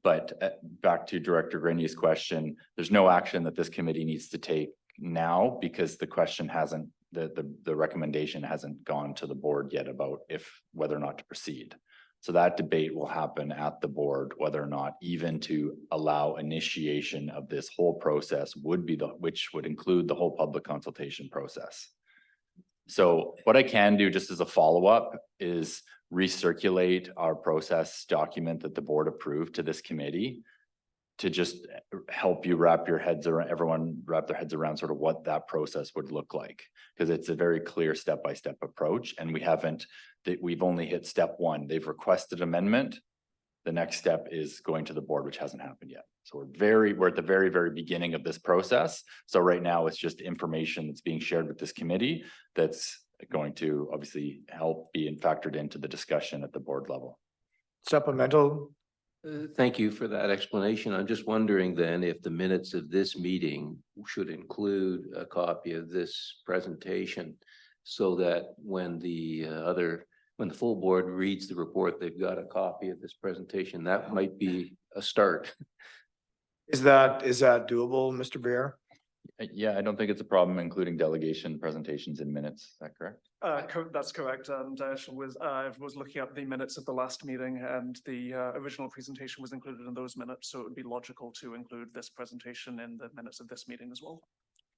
But back to Director Grenier's question, there's no action that this committee needs to take now because the question hasn't, the recommendation hasn't gone to the board yet about whether or not to proceed. So that debate will happen at the board, whether or not even to allow initiation of this whole process which would include the whole public consultation process. So what I can do just as a follow-up is recirculate our process document that the board approved to this committee to just help you everyone wrap their heads around sort of what that process would look like. Because it's a very clear step-by-step approach and we've only hit step one. They've requested amendment. The next step is going to the board, which hasn't happened yet. So we're at the very, very beginning of this process. So right now it's just information that's being shared with this committee that's going to obviously help being factored into the discussion at the board level. Supplemental. Thank you for that explanation. I'm just wondering then if the minutes of this meeting should include a copy of this presentation so that when the full board reads the report, they've got a copy of this presentation. That might be a start. Is that doable, Mr. Bear? Yeah, I don't think it's a problem including delegation presentations in minutes. Is that correct? That's correct. And I was looking at the minutes of the last meeting and the original presentation was included in those minutes. So it would be logical to include this presentation in the minutes of this meeting as well.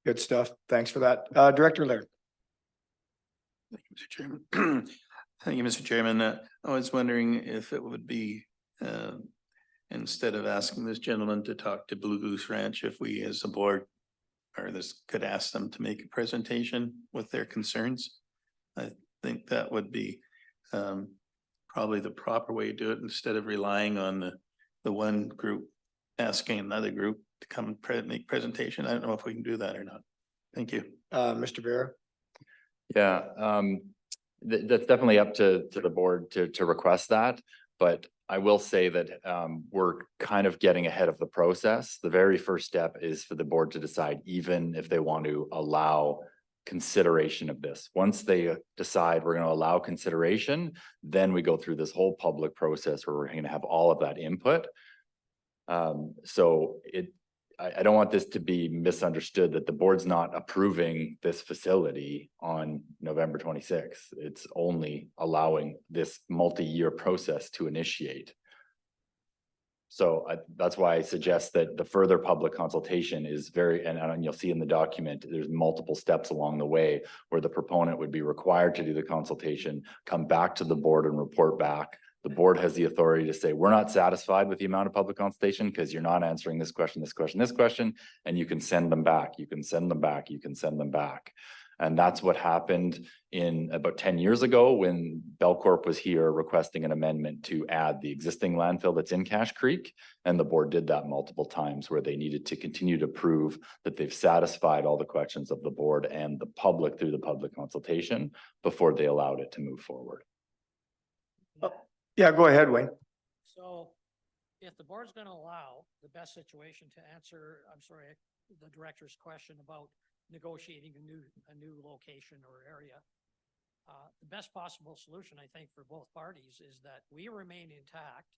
Good stuff. Thanks for that. Director Laird. Thank you, Mr. Chairman. Thank you, Mr. Chairman. I was wondering if it would be, instead of asking this gentleman to talk to Blue Goose Ranch, if we as a board could ask them to make a presentation with their concerns. I think that would be probably the proper way to do it instead of relying on the one group asking another group to come and make presentation. I don't know if we can do that or not. Thank you. Mr. Bear. Yeah, that's definitely up to the board to request that. But I will say that we're kind of getting ahead of the process. The very first step is for the board to decide even if they want to allow consideration of this. Once they decide we're going to allow consideration, then we go through this whole public process where we're going to have all of that input. So I don't want this to be misunderstood that the board's not approving this facility on November 26th. It's only allowing this multi-year process to initiate. So that's why I suggest that the further public consultation is very, and you'll see in the document, there's multiple steps along the way where the proponent would be required to do the consultation, come back to the board and report back. The board has the authority to say, we're not satisfied with the amount of public consultation because you're not answering this question, this question, this question, and you can send them back, you can send them back, you can send them back. And that's what happened in about 10 years ago when Belcorp was here requesting an amendment to add the existing landfill that's in Cache Creek. And the board did that multiple times where they needed to continue to prove that they've satisfied all the questions of the board and the public through the public consultation before they allowed it to move forward. Yeah, go ahead, Wayne. So if the board's gonna allow the best situation to answer, I'm sorry, the director's question about negotiating a new location or area, the best possible solution, I think, for both parties is that we remain intact.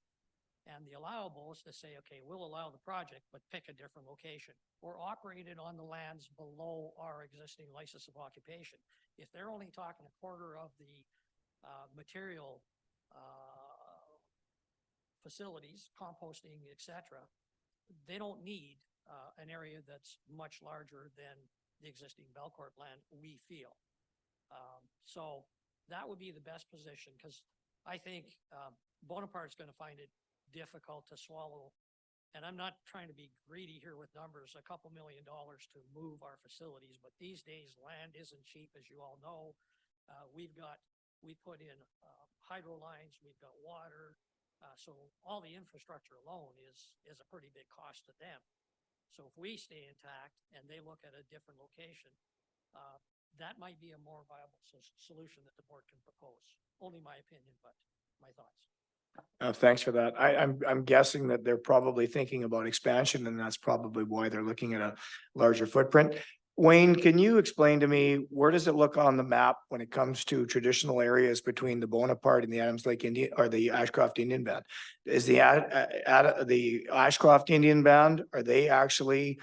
And the allowable is to say, okay, we'll allow the project, but pick a different location or operate it on the lands below our existing license of occupation. If they're only talking a quarter of the material facilities, composting, etc., they don't need an area that's much larger than the existing Belcorp land, we feel. So that would be the best position, because I think Bonaparte's going to find it difficult to swallow. And I'm not trying to be greedy here with numbers, $2 million to move our facilities, but these days land isn't cheap, as you all know. We put in hydro lines, we've got water. So all the infrastructure alone is a pretty big cost to them. So if we stay intact and they look at a different location, that might be a more viable solution that the board can propose. Only my opinion, but my thoughts. Thanks for that. I'm guessing that they're probably thinking about expansion, and that's probably why they're looking at a larger footprint. Wayne, can you explain to me, where does it look on the map when it comes to traditional areas between the Bonaparte and the Adams Lake Indian or the Ashcroft Indian Band? Is the Ashcroft Indian Band, are they actually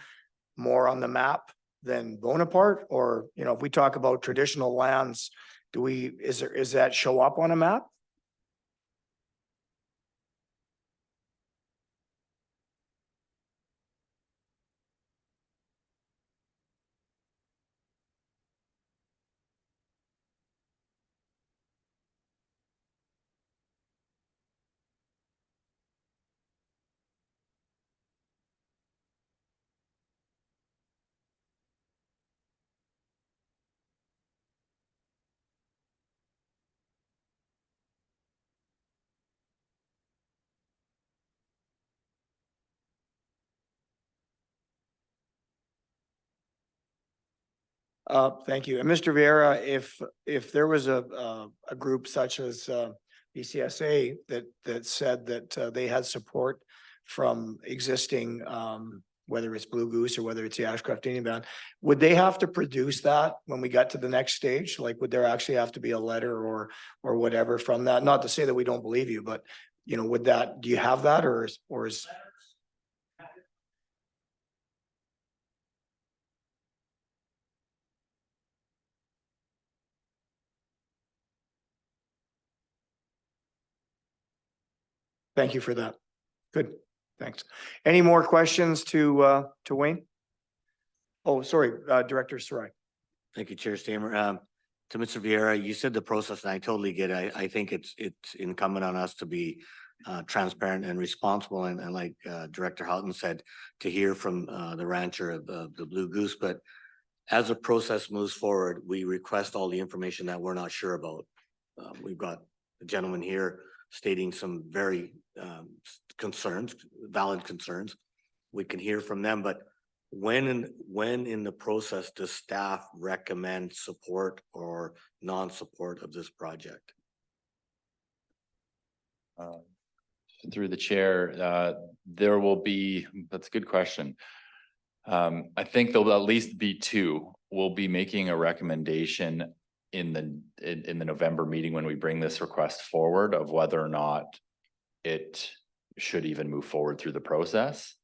more on the map than Bonaparte? Or, you know, if we talk about traditional lands, is that show up on a map? Thank you. And Mr. Vieira, if there was a group such as BCSA that said that they had support from existing, whether it's Blue Goose or whether it's the Ashcroft Indian Band, would they have to produce that when we got to the next stage? Like, would there actually have to be a letter or whatever from that? Not to say that we don't believe you, but you know, do you have that or is? Thank you for that. Good, thanks. Any more questions to Wayne? Oh, sorry, Director Sarai. Thank you, Chair Stamer. To Mr. Vieira, you said the process, and I totally get it. I think it's incumbent on us to be transparent and responsible, and like Director Houghton said, to hear from the rancher of the Blue Goose. But as the process moves forward, we request all the information that we're not sure about. We've got a gentleman here stating some very valid concerns. We can hear from them, but when in the process does staff recommend support or non-support of this project? Through the chair, there will be, that's a good question. I think there'll at least be two. We'll be making a recommendation in the November meeting when we bring this request forward of whether or not it should even move forward through the process.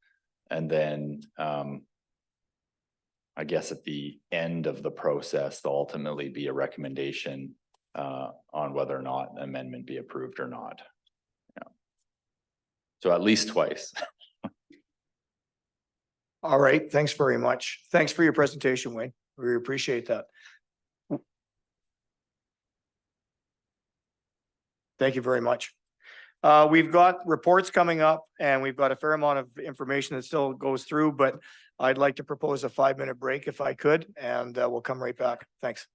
And then I guess at the end of the process, there'll ultimately be a recommendation on whether or not an amendment be approved or not. So at least twice. All right, thanks very much. Thanks for your presentation, Wayne. We appreciate that. Thank you very much. We've got reports coming up and we've got a fair amount of information that still goes through, but I'd like to propose a 5-minute break if I could, and we'll come right back. Thanks.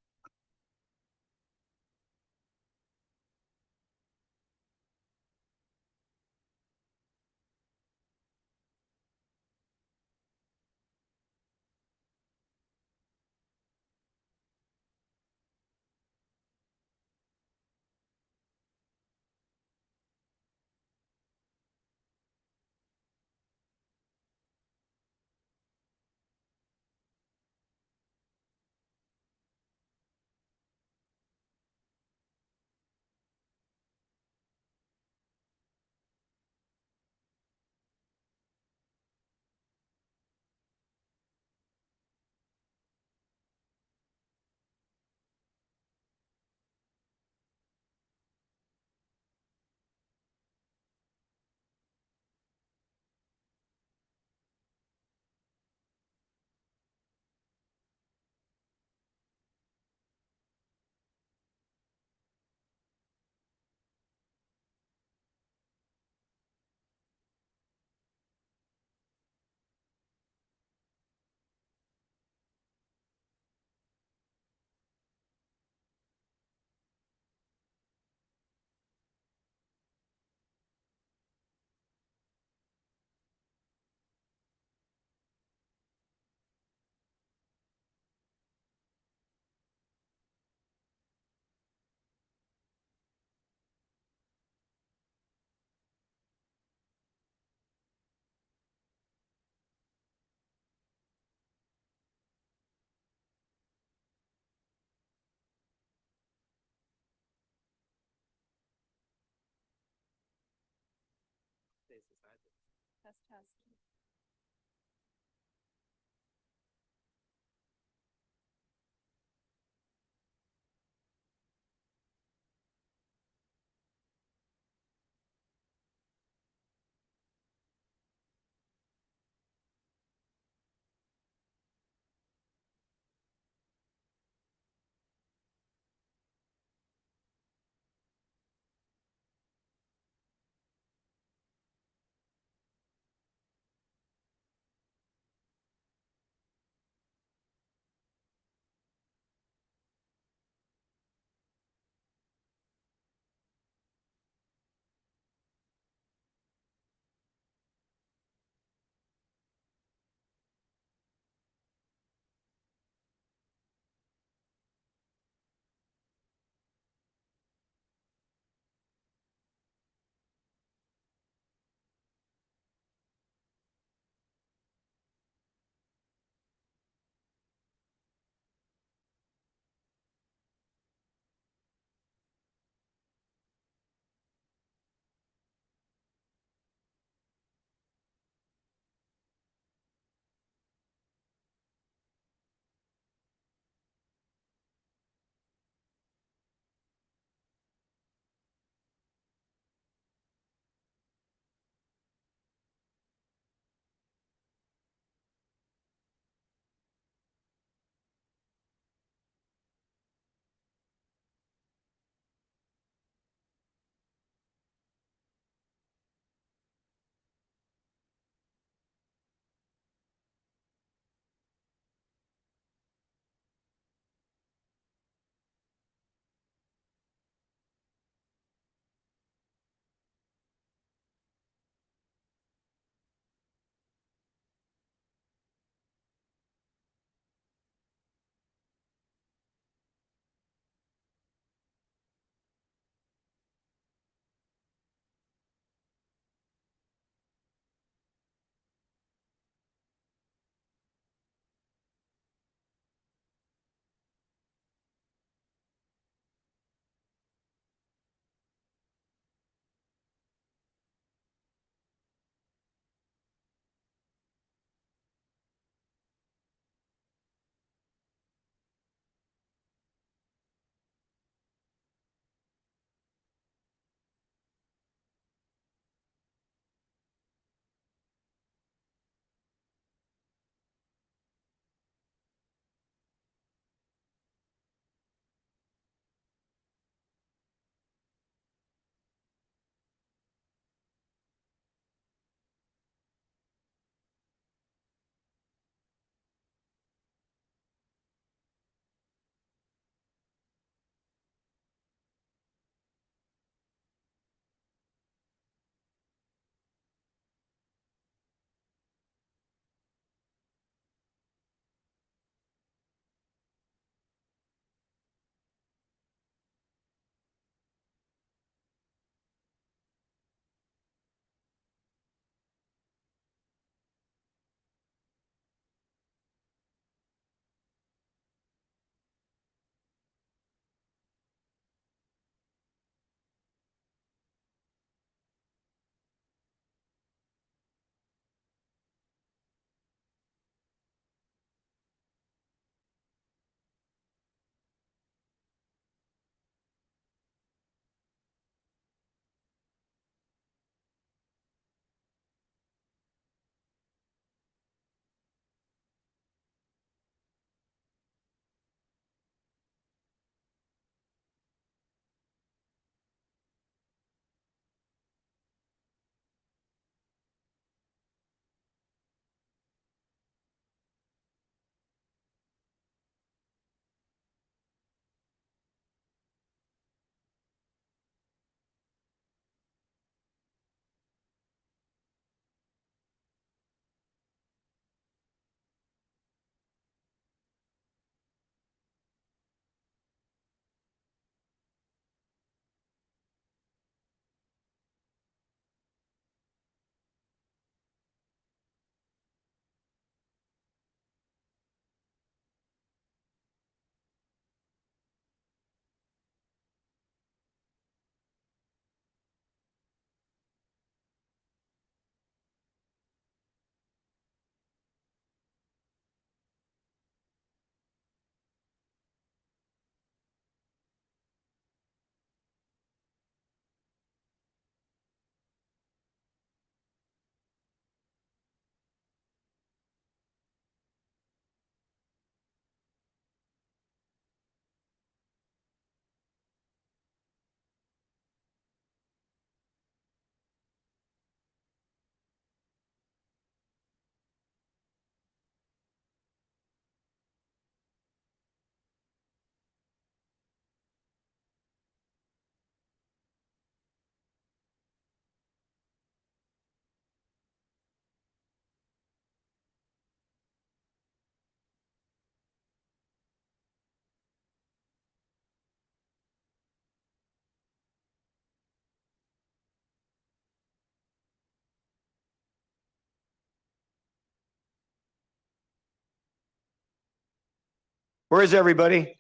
Where is everybody?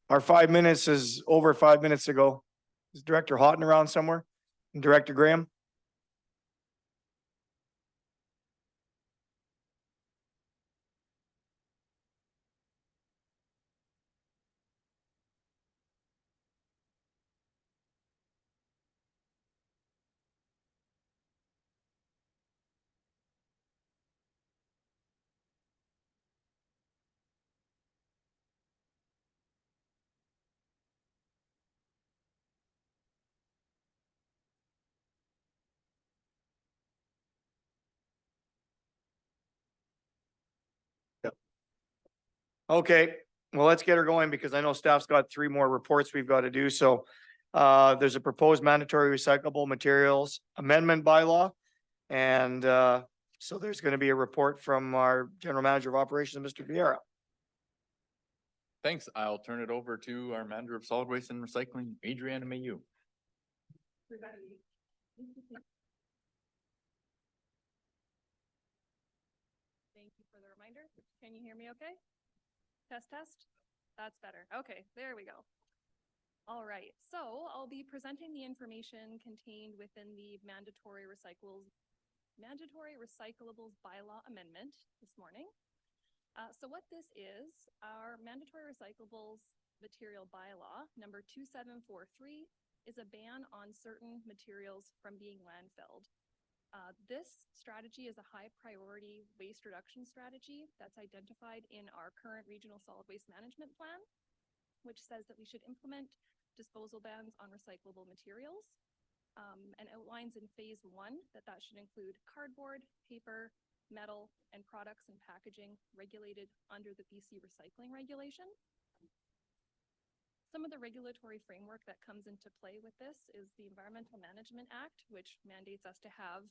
Our 5 minutes is over 5 minutes ago. Is Director Houghton around somewhere? And Director Graham? Okay, well, let's get her going because I know staff's got 3 more reports we've got to do. So there's a proposed mandatory recyclable materials amendment bylaw. And so there's going to be a report from our General Manager of Operations, Mr. Vieira. Thanks. I'll turn it over to our manager of solid waste and recycling, Adriana Mayu. Thank you for the reminder. Can you hear me okay? Test, test. That's better. Okay, there we go. All right, so I'll be presenting the information contained within the mandatory recyclables bylaw amendment this morning. So what this is, our mandatory recyclables material bylaw number 2743 is a ban on certain materials from being landfilled. This strategy is a high priority waste reduction strategy that's identified in our current regional solid waste management plan, which says that we should implement disposal bans on recyclable materials, and outlines in phase 1 that should include cardboard, paper, metal, and products and packaging regulated under the BC recycling regulation. Some of the regulatory framework that comes into play with this is the Environmental Management Act, which mandates us to have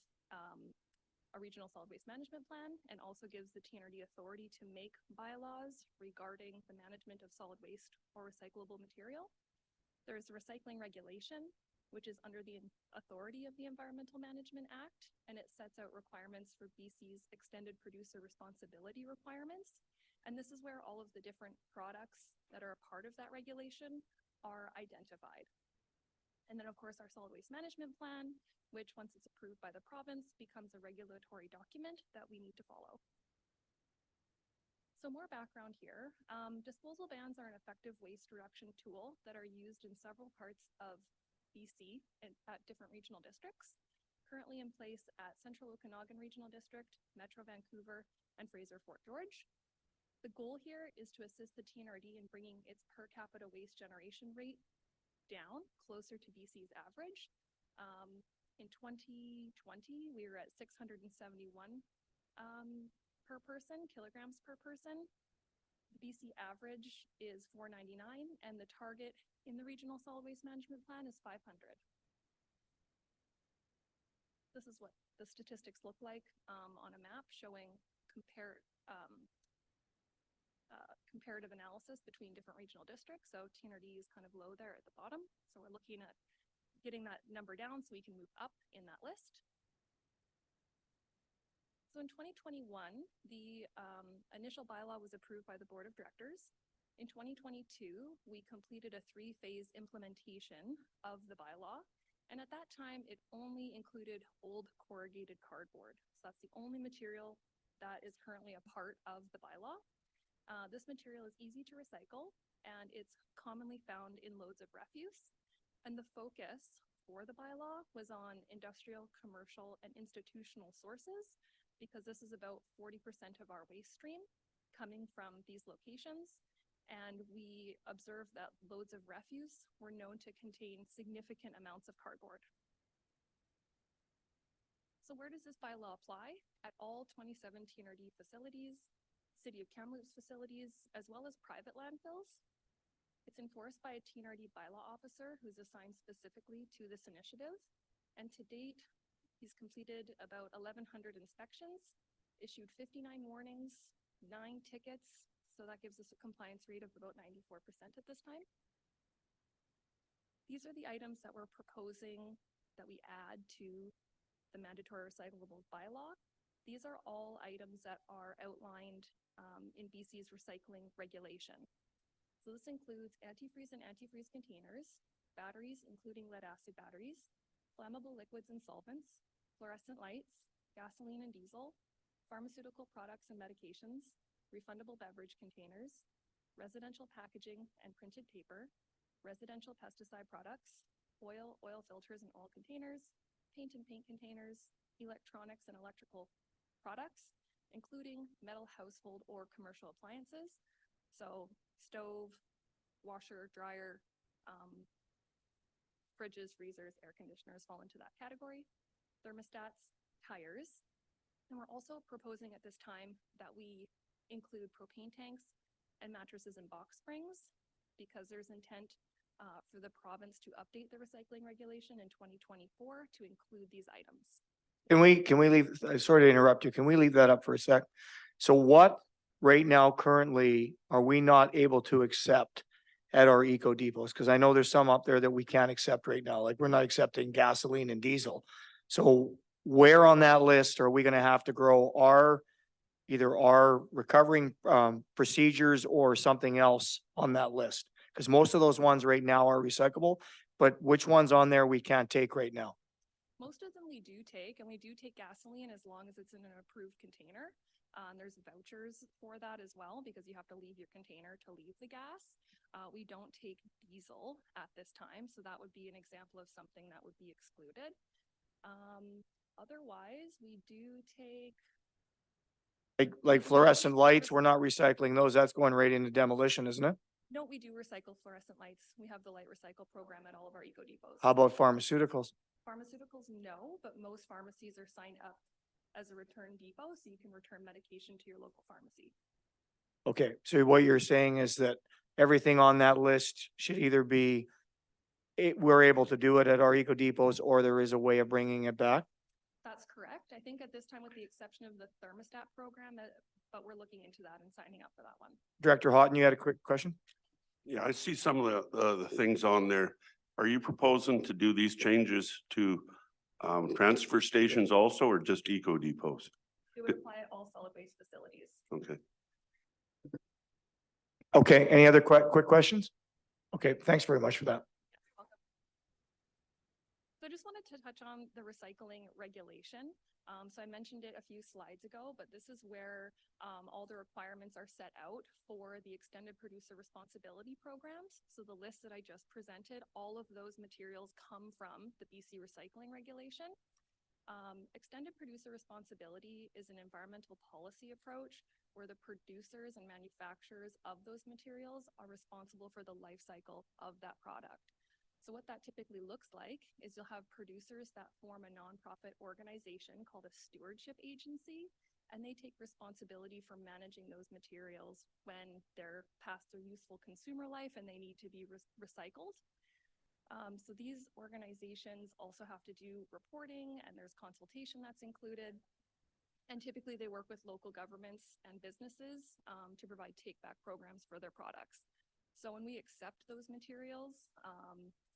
a regional solid waste management plan and also gives the TNRD authority to make bylaws regarding the management of solid waste or recyclable material. There's the recycling regulation, which is under the authority of the Environmental Management Act, and it sets out requirements for BC's extended producer responsibility requirements. And this is where all of the different products that are a part of that regulation are identified. And then, of course, our solid waste management plan, which once it's approved by the province, becomes a regulatory document that we need to follow. So more background here. Disposal bans are an effective waste reduction tool that are used in several parts of BC and at different regional districts, currently in place at Central Okanagan Regional District, Metro Vancouver, and Fraser Fort George. The goal here is to assist the TNRD in bringing its per capita waste generation rate down closer to BC's average. In 2020, we were at 671 per person, kilograms per person. The BC average is 499, and the target in the regional solid waste management plan is 500. This is what the statistics look like on a map showing comparative analysis between different regional districts. So TNRD is kind of low there at the bottom. So we're looking at getting that number down so we can move up in that list. So in 2021, the initial bylaw was approved by the Board of Directors. In 2022, we completed a 3-phase implementation of the bylaw. And at that time, it only included old corrugated cardboard. So that's the only material that is currently a part of the bylaw. This material is easy to recycle, and it's commonly found in loads of refuse. And the focus for the bylaw was on industrial, commercial, and institutional sources, because this is about 40% of our waste stream coming from these locations. And we observed that loads of refuse were known to contain significant amounts of cardboard. So where does this bylaw apply? At all 27 TNRD facilities, City of Kamloops facilities, as well as private landfills. It's enforced by a TNRD bylaw officer who's assigned specifically to this initiative. And to date, he's completed about 1,100 inspections, issued 59 warnings, 9 tickets. So that gives us a compliance rate of about 94% at this time. These are the items that we're proposing that we add to the mandatory recyclable bylaw. These are all items that are outlined in BC's recycling regulation. So this includes antifreeze and antifreeze containers, batteries, including lead acid batteries, flammable liquids and solvents, fluorescent lights, gasoline and diesel, pharmaceutical products and medications, refundable beverage containers, residential packaging and printed paper, residential pesticide products, oil filters and oil containers, paint and paint containers, electronics and electrical products, including metal household or commercial appliances. So stove, washer, dryer, fridges, freezers, air conditioners fall into that category. Thermostats, tires. And we're also proposing at this time that we include propane tanks and mattresses and box springs because there's intent for the province to update the recycling regulation in 2024 to include these items. Can we leave, sorry to interrupt you, can we leave that up for a sec? So what right now currently are we not able to accept at our eco depots? Because I know there's some up there that we can't accept right now, like we're not accepting gasoline and diesel. So where on that list are we gonna have to grow either our recovering procedures or something else on that list? Because most of those ones right now are recyclable, but which ones on there we can't take right now? Most of them we do take, and we do take gasoline as long as it's in an approved container. There's vouchers for that as well because you have to leave your container to leave the gas. We don't take diesel at this time, so that would be an example of something that would be excluded. Otherwise, we do take. Like fluorescent lights, we're not recycling those. That's going right into demolition, isn't it? No, we do recycle fluorescent lights. We have the light recycle program at all of our eco depots. How about pharmaceuticals? Pharmaceuticals, no, but most pharmacies are signed up as a return depot, so you can return medication to your local pharmacy. Okay, so what you're saying is that everything on that list should either be, we're able to do it at our eco depots, or there is a way of bringing it back? That's correct. I think at this time, with the exception of the thermostat program, but we're looking into that and signing up for that one. Director Houghton, you had a quick question? Yeah, I see some of the things on there. Are you proposing to do these changes to transfer stations also, or just eco depots? It would apply at all solid waste facilities. Okay. Okay, any other quick questions? Okay, thanks very much for that. Welcome. So I just wanted to touch on the recycling regulation. So I mentioned it a few slides ago, but this is where all the requirements are set out for the extended producer responsibility programs. So the list that I just presented, all of those materials come from the BC recycling regulation. Extended producer responsibility is an environmental policy approach where the producers and manufacturers of those materials are responsible for the life cycle of that product. So what that typically looks like is you'll have producers that form a nonprofit organization called a stewardship agency, and they take responsibility for managing those materials when they're past their useful consumer life and they need to be recycled. So these organizations also have to do reporting, and there's consultation that's included. And typically they work with local governments and businesses to provide take-back programs for their products. So when we accept those materials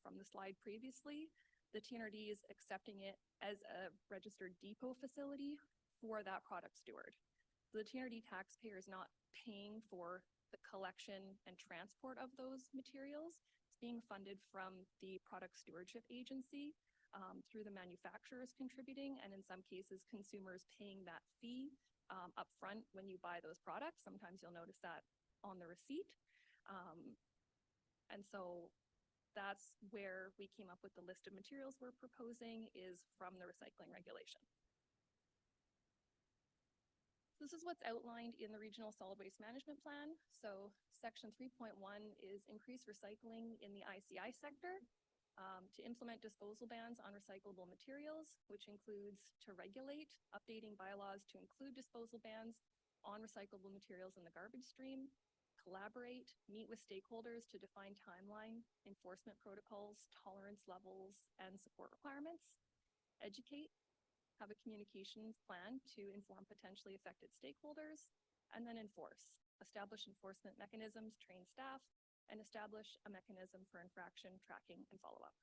from the slide previously, the TNRD is accepting it as a registered depot facility for that product steward. So the TNRD taxpayer is not paying for the collection and transport of those materials. It's being funded from the product stewardship agency through the manufacturers contributing, and in some cases, consumers paying that fee upfront when you buy those products. Sometimes you'll notice that on the receipt. And so that's where we came up with the list of materials we're proposing is from the recycling regulation. This is what's outlined in the Regional Solid Waste Management Plan. So section 3.1 is increase recycling in the ICI sector, to implement disposal bans on recyclable materials, which includes to regulate, updating bylaws to include disposal bans on recyclable materials in the garbage stream, collaborate, meet with stakeholders to define timeline, enforcement protocols, tolerance levels, and support requirements, educate, have a communications plan to inform potentially affected stakeholders, and then enforce, establish enforcement mechanisms, train staff, and establish a mechanism for infraction tracking and follow-up.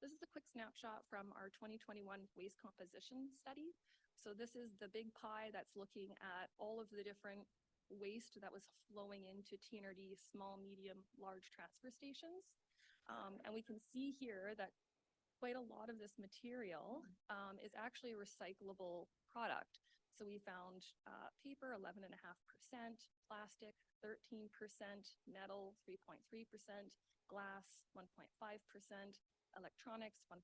This is a quick snapshot from our 2021 waste composition study. So this is the big pie that's looking at all of the different waste that was flowing into TNRD small, medium, large transfer stations. And we can see here that quite a lot of this material is actually a recyclable product. So we found paper, 11.5%, plastic, 13%, metal, 3.3%, glass, 1.5%, electronics, 1.1%,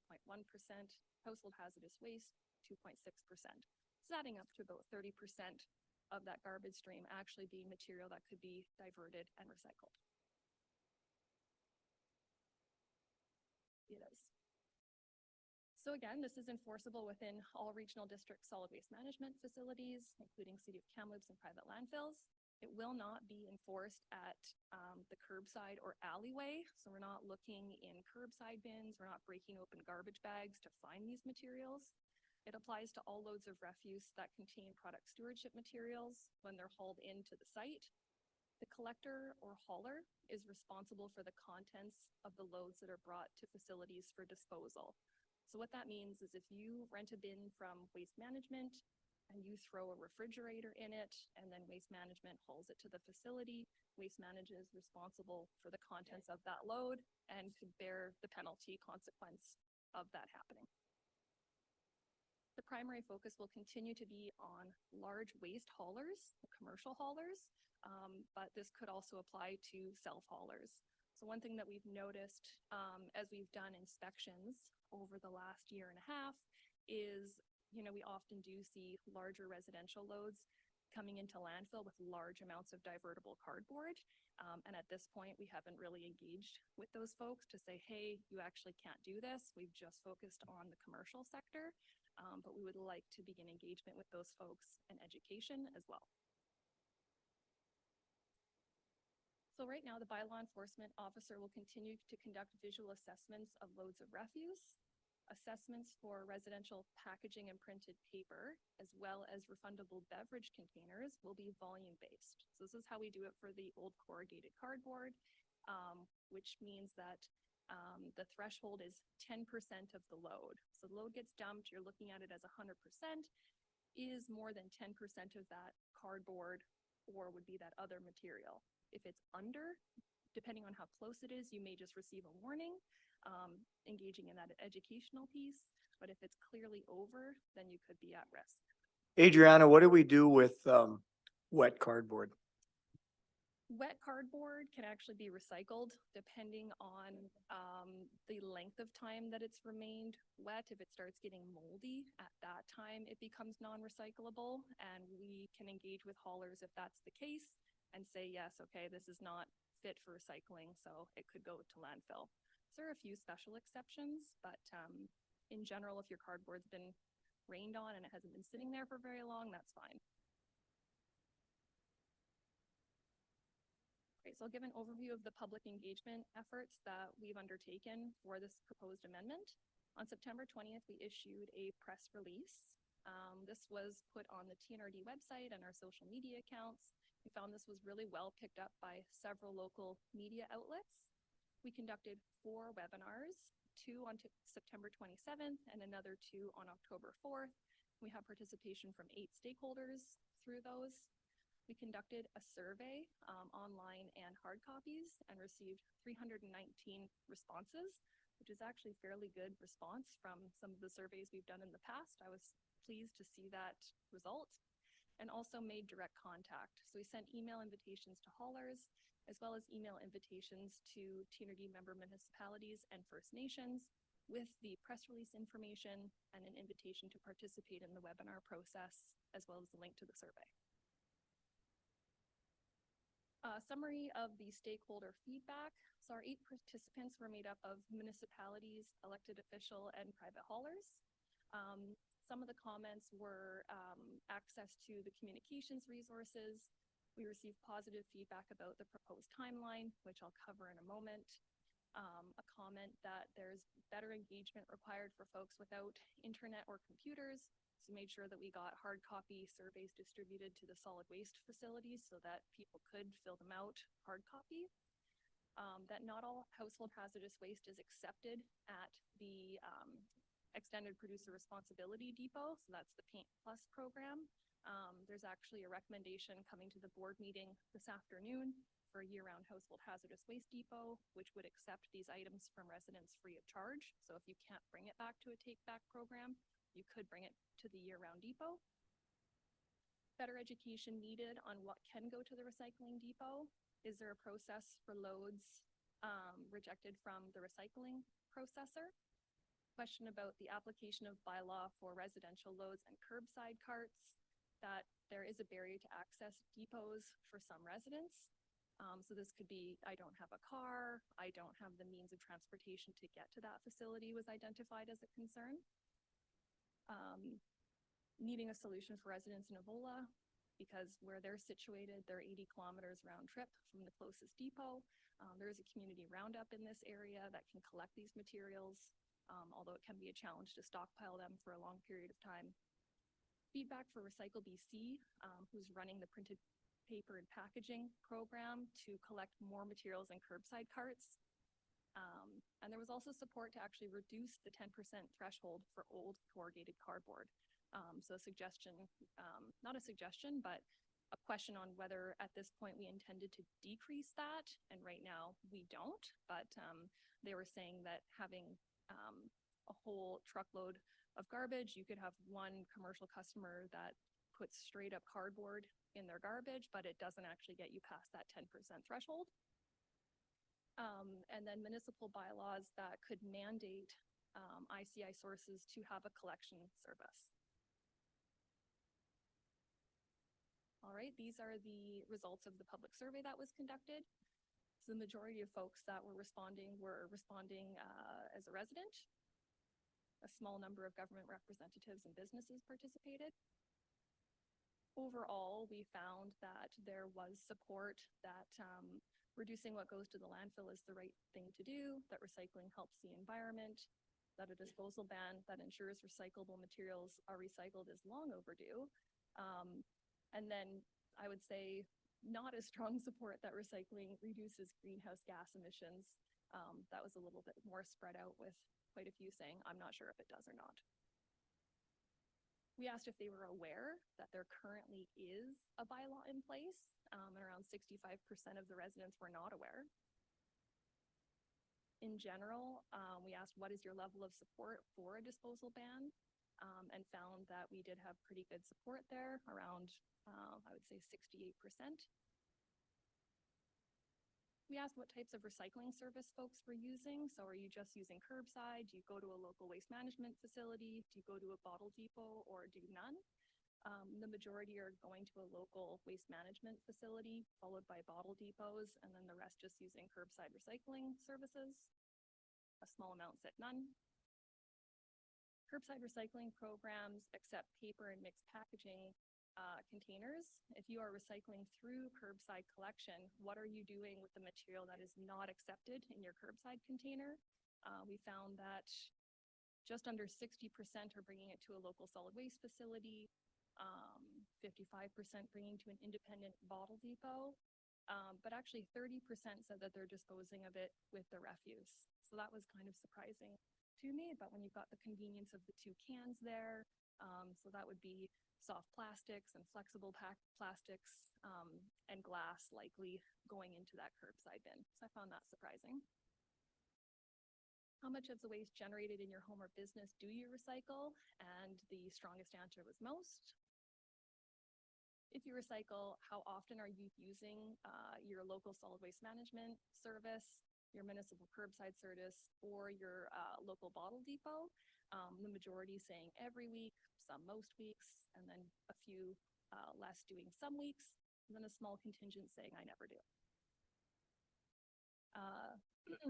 household hazardous waste, 2.6%. It's adding up to about 30% of that garbage stream actually being material that could be diverted and recycled. It is. So again, this is enforceable within all regional district solid waste management facilities, including City of Kamloops and private landfills. It will not be enforced at the curbside or alleyway. So we're not looking in curbside bins. We're not breaking open garbage bags to find these materials. It applies to all loads of refuse that contain product stewardship materials when they're hauled into the site. The collector or hauler is responsible for the contents of the loads that are brought to facilities for disposal. So what that means is if you rent a bin from Waste Management and you throw a refrigerator in it and then Waste Management hauls it to the facility, Waste Management is responsible for the contents of that load and could bear the penalty consequence of that happening. The primary focus will continue to be on large waste haulers, commercial haulers, but this could also apply to self-haulers. So one thing that we've noticed as we've done inspections over the last year and a half is, we often do see larger residential loads coming into landfill with large amounts of divertible cardboard. And at this point, we haven't really engaged with those folks to say, hey, you actually can't do this. We've just focused on the commercial sector, but we would like to begin engagement with those folks and education as well. So right now, the bylaw enforcement officer will continue to conduct visual assessments of loads of refuse, assessments for residential packaging and printed paper, as well as refundable beverage containers will be volume-based. So this is how we do it for the old corrugated cardboard, which means that the threshold is 10% of the load. So the load gets dumped, you're looking at it as 100%, is more than 10% of that cardboard or would be that other material. If it's under, depending on how close it is, you may just receive a warning, engaging in that educational piece. But if it's clearly over, then you could be at risk. Adriana, what do we do with wet cardboard? Wet cardboard can actually be recycled depending on the length of time that it's remained wet. If it starts getting moldy, at that time it becomes non-recyclable, and we can engage with haulers if that's the case and say, yes, okay, this is not fit for recycling, so it could go to landfill. So there are a few special exceptions, but in general, if your cardboard's been rained on and it hasn't been sitting there for very long, that's fine. Okay, so I'll give an overview of the public engagement efforts that we've undertaken for this proposed amendment. On September 20th, we issued a press release. This was put on the TNRD website and our social media accounts. We found this was really well picked up by several local media outlets. We conducted 4 webinars, 2 on September 27th and another 2 on October 4th. We have participation from 8 stakeholders through those. We conducted a survey online and hard copies and received 319 responses, which is actually fairly good response from some of the surveys we've done in the past. I was pleased to see that result, and also made direct contact. So we sent email invitations to haulers, as well as email invitations to TNRD member municipalities and First Nations with the press release information and an invitation to participate in the webinar process, as well as the link to the survey. Summary of the stakeholder feedback. So our 8 participants were made up of municipalities, elected official, and private haulers. Some of the comments were access to the communications resources. We received positive feedback about the proposed timeline, which I'll cover in a moment. A comment that there's better engagement required for folks without internet or computers. So made sure that we got hard copy surveys distributed to the solid waste facilities so that people could fill them out hard copy. That not all household hazardous waste is accepted at the Extended Producer Responsibility Depot. So that's the Paint Plus program. There's actually a recommendation coming to the board meeting this afternoon for a year-round household hazardous waste depot, which would accept these items from residents free of charge. So if you can't bring it back to a take-back program, you could bring it to the year-round depot. Better education needed on what can go to the recycling depot. Is there a process for loads rejected from the recycling processor? Question about the application of bylaw for residential loads and curbside carts, that there is a barrier to access depots for some residents. So this could be, I don't have a car, I don't have the means of transportation to get to that facility was identified as a concern. Needing a solution for residents in Avola, because where they're situated, they're 80 kilometers round trip from the closest depot. There is a community roundup in this area that can collect these materials, although it can be a challenge to stockpile them for a long period of time. Feedback for Recycle BC, who's running the printed paper and packaging program to collect more materials in curbside carts. And there was also support to actually reduce the 10% threshold for old corrugated cardboard. So a suggestion, not a suggestion, but a question on whether at this point we intended to decrease that. And right now we don't, but they were saying that having a whole truckload of garbage, you could have one commercial customer that puts straight up cardboard in their garbage, but it doesn't actually get you past that 10% threshold. And then municipal bylaws that could mandate ICI sources to have a collection service. All right, these are the results of the public survey that was conducted. So the majority of folks that were responding as a resident. A small number of government representatives and businesses participated. Overall, we found that there was support that reducing what goes to the landfill is the right thing to do, that recycling helps the environment, that a disposal ban that ensures recyclable materials are recycled is long overdue. And then I would say not as strong support that recycling reduces greenhouse gas emissions. That was a little bit more spread out with quite a few saying, I'm not sure if it does or not. We asked if they were aware that there currently is a bylaw in place, and around 65% of the residents were not aware. In general, we asked, what is your level of support for a disposal ban? And found that we did have pretty good support there, around, I would say 68%. We asked what types of recycling service folks were using. So are you just using curbside? Do you go to a local waste management facility? Do you go to a bottle depot, or do none? The majority are going to a local waste management facility, followed by bottle depots, and then the rest just using curbside recycling services. A small amount said none. Curbside recycling programs accept paper and mixed packaging containers. If you are recycling through curbside collection, what are you doing with the material that is not accepted in your curbside container? We found that just under 60% are bringing it to a local solid waste facility, 55% bringing to an independent bottle depot, but actually 30% said that they're disposing of it with the refuse. So that was kind of surprising to me, but when you've got the convenience of the two cans there, so that would be soft plastics and flexible plastics and glass likely going into that curbside bin. So I found that surprising. How much of the waste generated in your home or business do you recycle? And the strongest answer was most. If you recycle, how often are you using your local solid waste management service, your municipal curbside service, or your local bottle depot? The majority saying every week, some most weeks, and then a few less doing some weeks, and then a small contingent saying I never do.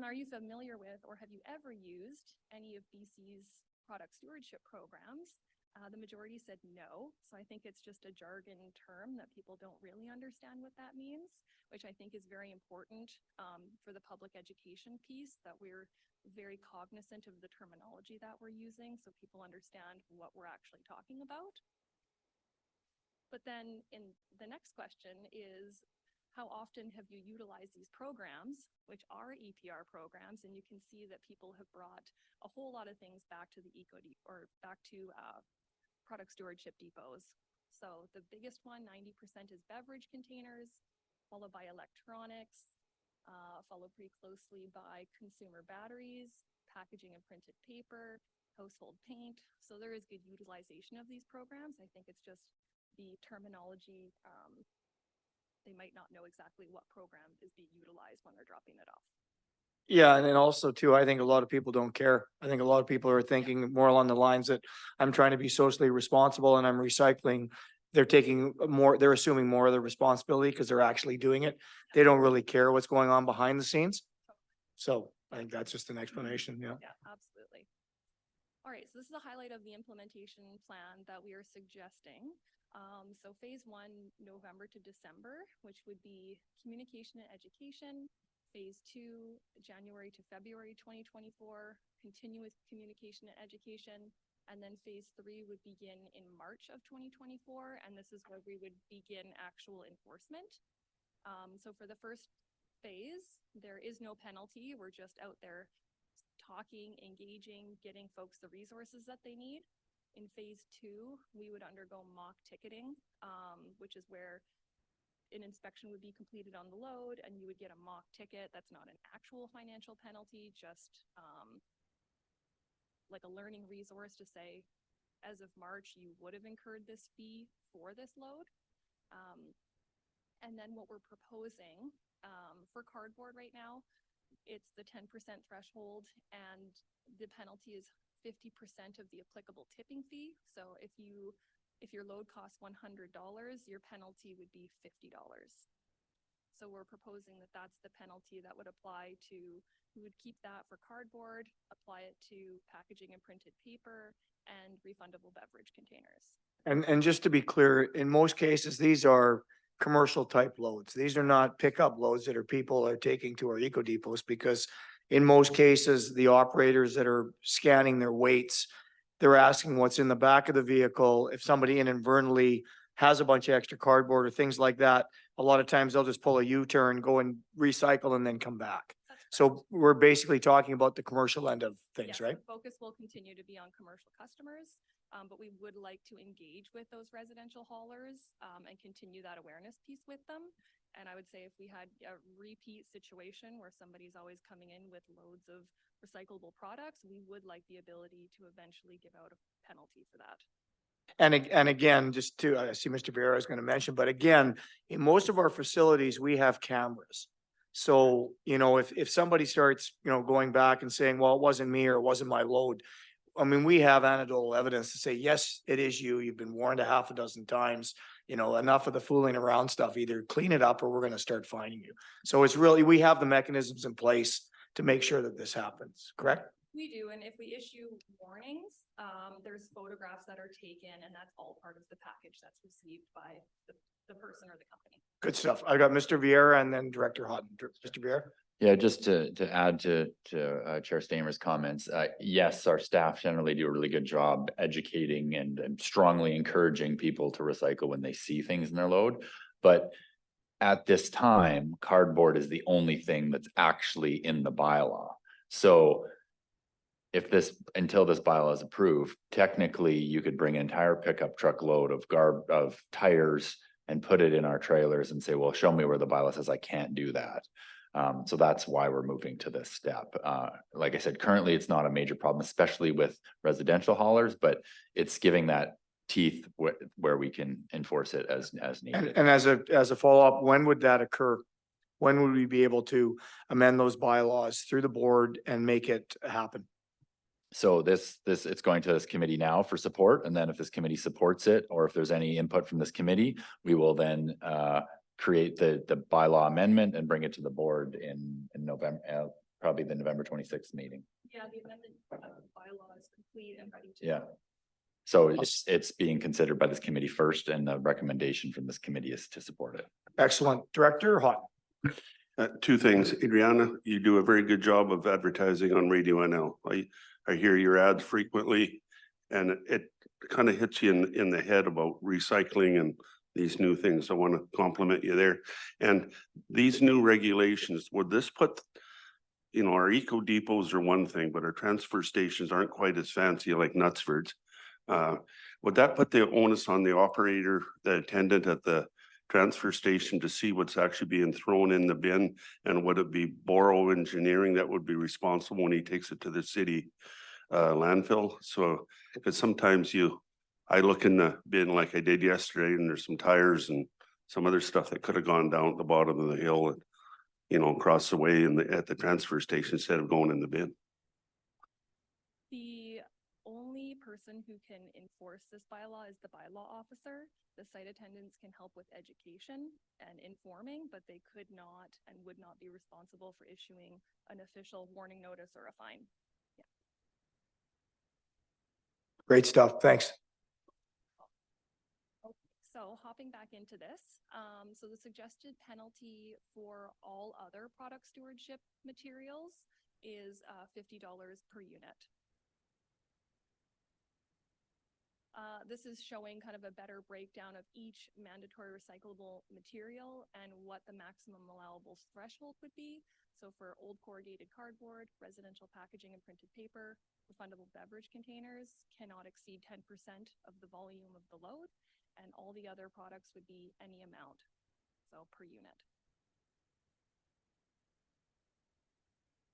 Are you familiar with, or have you ever used any of BC's product stewardship programs? The majority said no, so I think it's just a jargon term that people don't really understand what that means, which I think is very important for the public education piece, that we're very cognizant of the terminology that we're using so people understand what we're actually talking about. But then in the next question is, how often have you utilized these programs, which are EPR programs? And you can see that people have brought a whole lot of things back to the back to product stewardship depots. So the biggest one, 90% is beverage containers, followed by electronics, followed pretty closely by consumer batteries, packaging and printed paper, household paint. So there is good utilization of these programs. I think it's just the terminology. They might not know exactly what program is being utilized when they're dropping it off. Yeah, and then also too, I think a lot of people don't care. I think a lot of people are thinking more along the lines that I'm trying to be socially responsible and I'm recycling. They're taking more, they're assuming more of the responsibility because they're actually doing it. They don't really care what's going on behind the scenes. So I think that's just an explanation, yeah. Yeah, absolutely. All right, so this is a highlight of the implementation plan that we are suggesting. So phase 1, November to December, which would be communication and education. Phase 2, January to February 2024, continue with communication and education. And then phase 3 would begin in March of 2024. And this is where we would begin actual enforcement. So for the first phase, there is no penalty. We're just out there talking, engaging, getting folks the resources that they need. In phase 2, we would undergo mock ticketing, which is where an inspection would be completed on the load and you would get a mock ticket. That's not an actual financial penalty, just like a learning resource to say, as of March, you would have incurred this fee for this load. And then what we're proposing for cardboard right now, it's the 10% threshold and the penalty is 50% of the applicable tipping fee. So if your load costs $100, your penalty would be $50. So we're proposing that that's the penalty that would apply to, we would keep that for cardboard, apply it to packaging and printed paper and refundable beverage containers. And just to be clear, in most cases, these are commercial type loads. These are not pickup loads that people are taking to our eco depots because in most cases, the operators that are scanning their weights, they're asking what's in the back of the vehicle. If somebody inadvertently has a bunch of extra cardboard or things like that, a lot of times they'll just pull a U-turn, go and recycle and then come back. So we're basically talking about the commercial end of things, Yes, right? the focus will continue to be on commercial customers, but we would like to engage with those residential haulers and continue that awareness piece with them. And I would say if we had a repeat situation where somebody's always coming in with loads of recyclable products, we would like the ability to eventually give out a penalty for that. And again, just to, I see Mr. Vieira is going to mention, but again, in most of our facilities, we have cameras. So, you know, if somebody starts, you know, going back and saying, well, it wasn't me or it wasn't my load. I mean, we have anecdotal evidence to say, yes, it is you. You've been warned a half a dozen times, you know, enough of the fooling around stuff, either clean it up or we're going to start finding you. So it's really, we have the mechanisms in place to make sure that this happens, correct? We do, and if we issue warnings, there's photographs that are taken and that's all part of the package that's received by the person or the company. Good stuff. I got Mr. Vieira and then Director Hutton. Mr. Vieira? Yeah, just to add to Chair Stamer's comments, yes, our staff generally do a really good job educating and strongly encouraging people to recycle when they see things in their load. But at this time, cardboard is the only thing that's actually in the bylaw. So if until this bylaw is approved, technically you could bring an entire pickup truck load of tires and put it in our trailers and say, well, show me where the bylaw says I can't do that. So that's why we're moving to this step. Like I said, currently it's not a major problem, especially with residential haulers, but it's giving that teeth where we can enforce it as needed. And as a follow-up, when would that occur? When would we be able to amend those bylaws through the board and make it happen? So it's going to this committee now for support, and then if this committee supports it, or if there's any input from this committee, we will then create the bylaw amendment and bring it to the board in November, probably the November 26th meeting. Yeah, the amendment bylaw is complete and ready to. Yeah. So it's being considered by this committee first, and the recommendation from this committee is to support it. Excellent. Director Hutton. Two things. Adriana, you do a very good job of advertising on Radio NL. I hear your ads frequently and it kind of hits you in the head about recycling and these new things. I want to compliment you there. And these new regulations, would this put, you know, our eco depots are one thing, but our transfer stations aren't quite as fancy like Knutsford's. would that put the onus on the operator, the attendant at the transfer station to see what's actually being thrown in the bin? And would it be Borough Engineering that would be responsible when he takes it to the city landfill? So, because sometimes I look in the bin like I did yesterday, and there's some tires and some other stuff that could have gone down at the bottom of the hill and, you know, across the way at the transfer station instead of going in the bin. The only person who can enforce this bylaw is the bylaw officer. The site attendants can help with education and informing, but they could not and would not be responsible for issuing an official warning notice or a fine. Great stuff. Thanks. So hopping back into this, so the suggested penalty for all other product stewardship materials is $50 per unit. This is showing kind of a better breakdown of each mandatory recyclable material and what the maximum allowable threshold would be. So for old corrugated cardboard, residential packaging and printed paper, refundable beverage containers cannot exceed 10% of the volume of the load, and all the other products would be any amount, so per unit.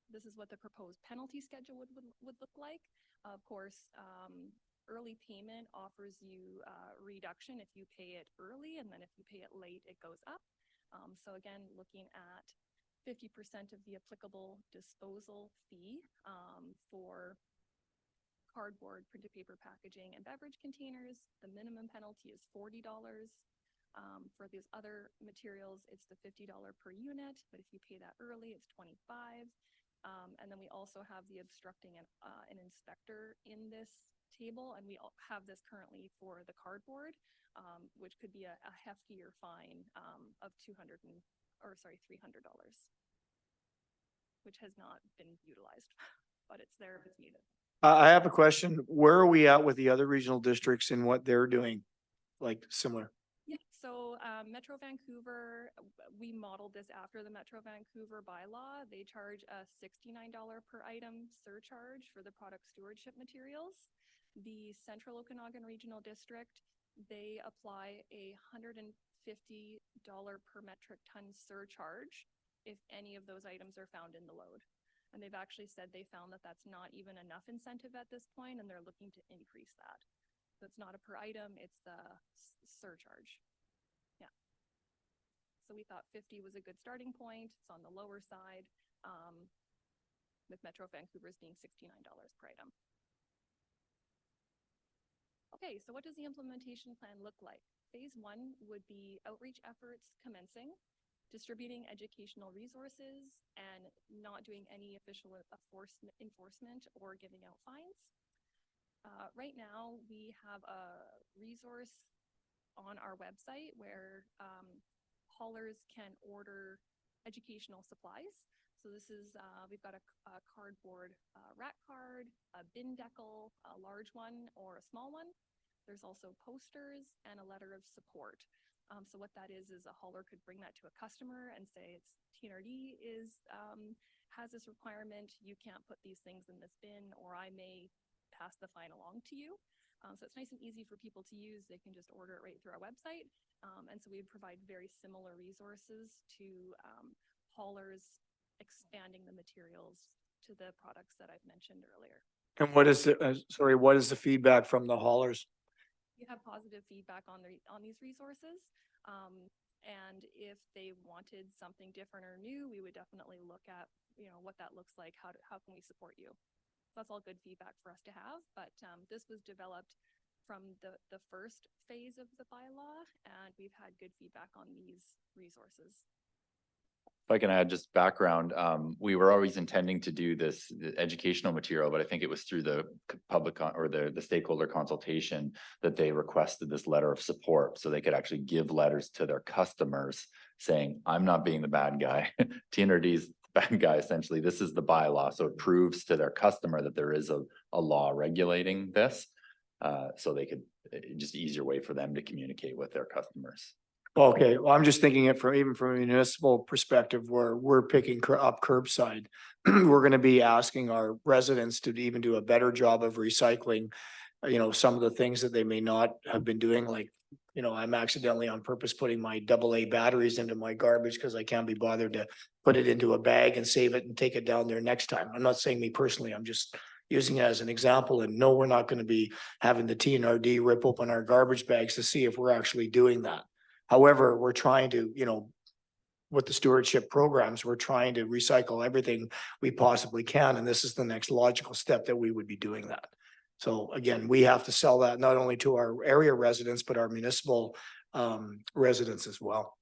This is what the proposed penalty schedule would look like. Of course, early payment offers you reduction if you pay it early, and then if you pay it late, it goes up. So again, looking at 50% of the applicable disposal fee for cardboard, printed paper packaging, and beverage containers. The minimum penalty is $40. For these other materials, it's the $50 per unit, but if you pay that early, it's $25. And then we also have the obstructing an inspector in this table, and we have this currently for the cardboard, which could be a heftier fine of $300, which has not been utilized, but it's there if it's needed. I have a question. Where are we at with the other regional districts and what they're doing? Like similar? Yeah, so Metro Vancouver, we modeled this after the Metro Vancouver bylaw. They charge a $69 per item surcharge for the product stewardship materials. The Central Okanagan Regional District, they apply a $150 per metric ton surcharge if any of those items are found in the load. And they've actually said they found that that's not even enough incentive at this point, and they're looking to increase that. So it's not a per item, it's the surcharge. Yeah. So we thought 50 was a good starting point. It's on the lower side, with Metro Vancouver's being $69 per item. Okay, so what does the implementation plan look like? Phase 1 would be outreach efforts commencing, distributing educational resources, and not doing any official enforcement or giving out fines. Right now, we have a resource on our website where haulers can order educational supplies. So this is, we've got a cardboard rat card, a bin decal, a large one or a small one. There's also posters and a letter of support. So what that is a hauler could bring that to a customer and say, it's TNRD has this requirement, you can't put these things in this bin, or I may pass the fine along to you. So it's nice and easy for people to use. They can just order it right through our website. And so we provide very similar resources to haulers expanding the materials to the products that I've mentioned earlier. And what is what is the feedback from the haulers? We have positive feedback on these resources. And if they wanted something different or new, we would definitely look at, what that looks like. How can we support you? That's all good feedback for us to have. But this was developed from the first phase of the bylaw, and we've had good feedback on these resources. If I can add just background, we were always intending to do the educational material, but I think it was through the public or the stakeholder consultation that they requested this letter of support, so they could actually give letters to their customers saying, I'm not being the bad guy. TNRD's the bad guy, essentially. This is the bylaw. So it proves to their customer that there is a law regulating this. So they could, just easier way for them to communicate with their customers. Okay, well, I'm just thinking it even from a municipal perspective where we're picking up curbside. We're gonna be asking our residents to even do a better job of recycling some of the things that they may not have been doing, like, I'm accidentally on purpose putting my AA batteries into my garbage because I can't be bothered to put it into a bag and save it and take it down there next time. I'm not saying me personally, I'm just using it as an example. And no, we're not going to be having the TNRD rip open our garbage bags to see if we're actually doing that. However, we're trying to, with the stewardship programs, we're trying to recycle everything we possibly can. And this is the next logical step that we would be doing that. So again, we have to sell that not only to our area residents, but our municipal residents as well.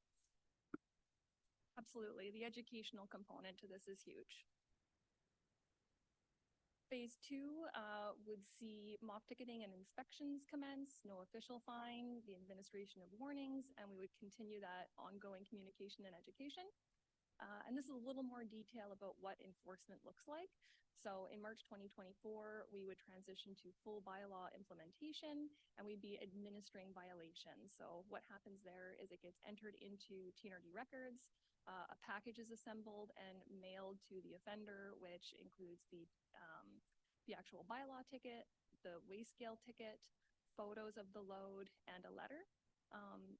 Absolutely. The educational component to this is huge. Phase 2 would see mock ticketing and inspections commence, no official fine, the administration of warnings, and we would continue that ongoing communication and education. And this is a little more detail about what enforcement looks like. So in March 2024, we would transition to full bylaw implementation, and we'd be administering violations. So what happens there is it gets entered into TNRD records, a package is assembled and mailed to the offender, which includes the actual bylaw ticket, the weigh scale ticket, photos of the load, and a letter.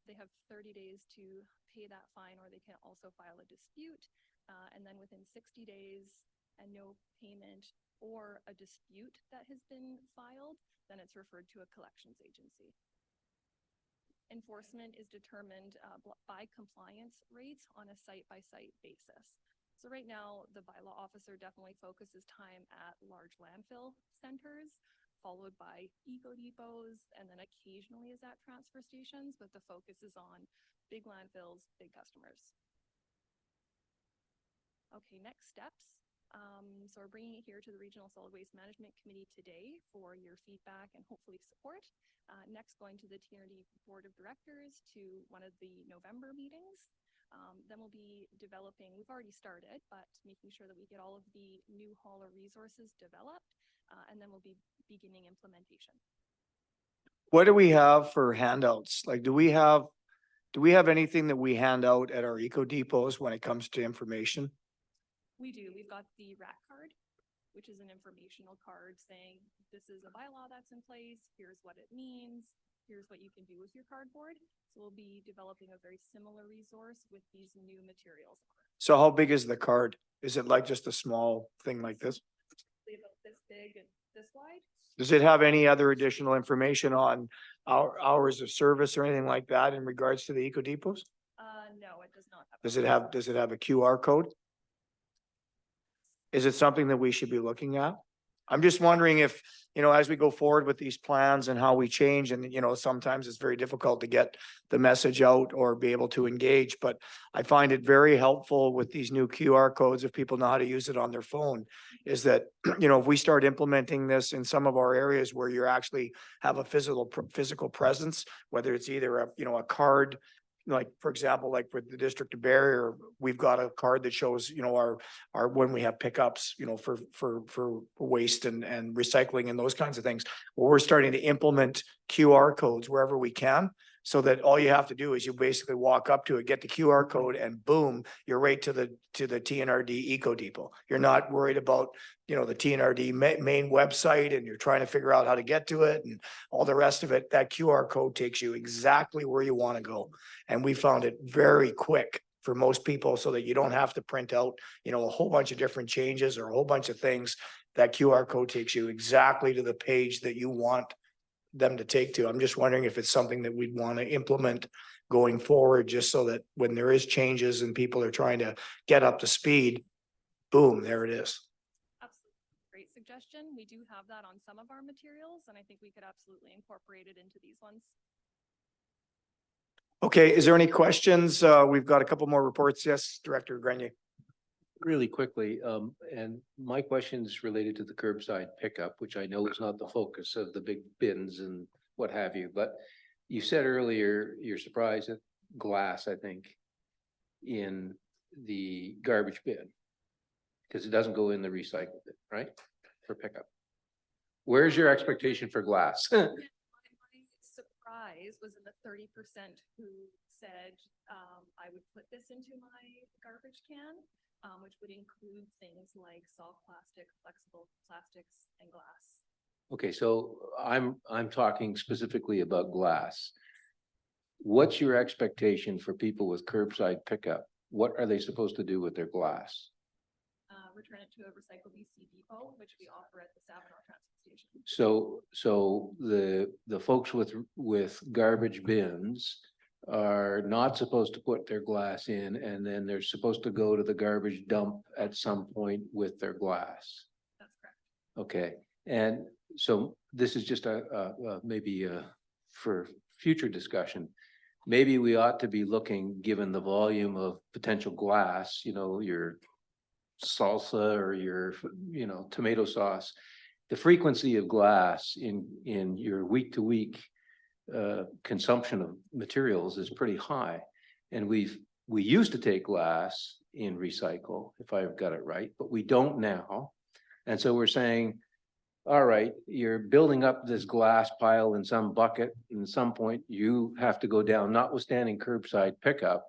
They have 30 days to pay that fine, or they can also file a dispute. And then within 60 days and no payment or a dispute that has been filed, then it's referred to a collections agency. Enforcement is determined by compliance rates on a site-by-site basis. So right now, the bylaw officer definitely focuses time at large landfill centers, followed by eco depots, and then occasionally is at transfer stations, but the focus is on big landfills, big customers. Okay, next steps. So we're bringing it here to the Regional Solid Waste Management Committee today for your feedback and hopefully support. Next, going to the TNRD Board of Directors to one of the November meetings. Then we'll be developing, we've already started, but making sure that we get all of the new hauler resources developed, and then we'll be beginning implementation. What do we have for handouts? Like, do we have anything that we hand out at our eco depots when it comes to information? We do. We've got the RAC card, which is an informational card saying this is a bylaw that's in place. Here's what it means. Here's what you can do with your cardboard. So we'll be developing a very similar resource with these new materials. So how big is the card? Is it like just a small thing like this? About this big and this wide. Does it have any other additional information on our hours of service or anything like that in regards to the eco depots? No, it does not. Does it have a QR code? Is it something that we should be looking at? I'm just wondering if, as we go forward with these plans and how we change, and, sometimes it's very difficult to get the message out or be able to engage, but I find it very helpful with these new QR codes, if people know how to use it on their phone, is that, if we start implementing this in some of our areas where you actually have a physical presence, whether it's either a card, like, for example, like with the District of Barrier, we've got a card that shows, our, when we have pickups, for waste and recycling and those kinds of things. Well, we're starting to implement QR codes wherever we can, so that all you have to do is you basically walk up to it, get the QR code, and boom, you're right to the TNRD Eco Depot. You're not worried about, the TNRD main website, and you're trying to figure out how to get to it and all the rest of it. That QR code takes you exactly where you want to go. And we found it very quick for most people, so that you don't have to print out, a whole bunch of different changes or a whole bunch of things. That QR code takes you exactly to the page that you want them to take to. I'm just wondering if it's something that we'd want to implement going forward, just so that when there is changes and people are trying to get up to speed, boom, there it is. Absolutely. Great suggestion. We do have that on some of our materials, and I think we could absolutely incorporate it into these ones. Okay, is there any questions? We've got a couple more reports. Yes, Director Grenier. Really quickly, and my question is related to the curbside pickup, which I know is not the focus of the big bins and what have you, but you said earlier you're surprised at glass, I think, in the garbage bin, because it doesn't go in the recycle bin, right? For pickup. Where's your expectation for glass? My surprise was in the 30% who said, I would put this into my garbage can. Which would include things like soft plastic, flexible plastics, and glass. Okay, so I'm talking specifically about glass. What's your expectation for people with curbside pickup? What are they supposed to do with their glass? Return it to a Recycle BC depot, which we offer at the Savin transfer station. So the folks with garbage bins are not supposed to put their glass in, and then they're supposed to go to the garbage dump at some point with their glass. That's correct. Okay, and so this is just maybe for future discussion. Maybe we ought to be looking, given the volume of potential glass, you know, your salsa or your, you know, tomato sauce, the frequency of glass in your week to week consumption of materials is pretty high. And we used to take glass in recycle, if I've got it right, but we don't now. And so we're saying, all right, you're building up this glass pile in some bucket, and at some point you have to go down, notwithstanding curbside pickup.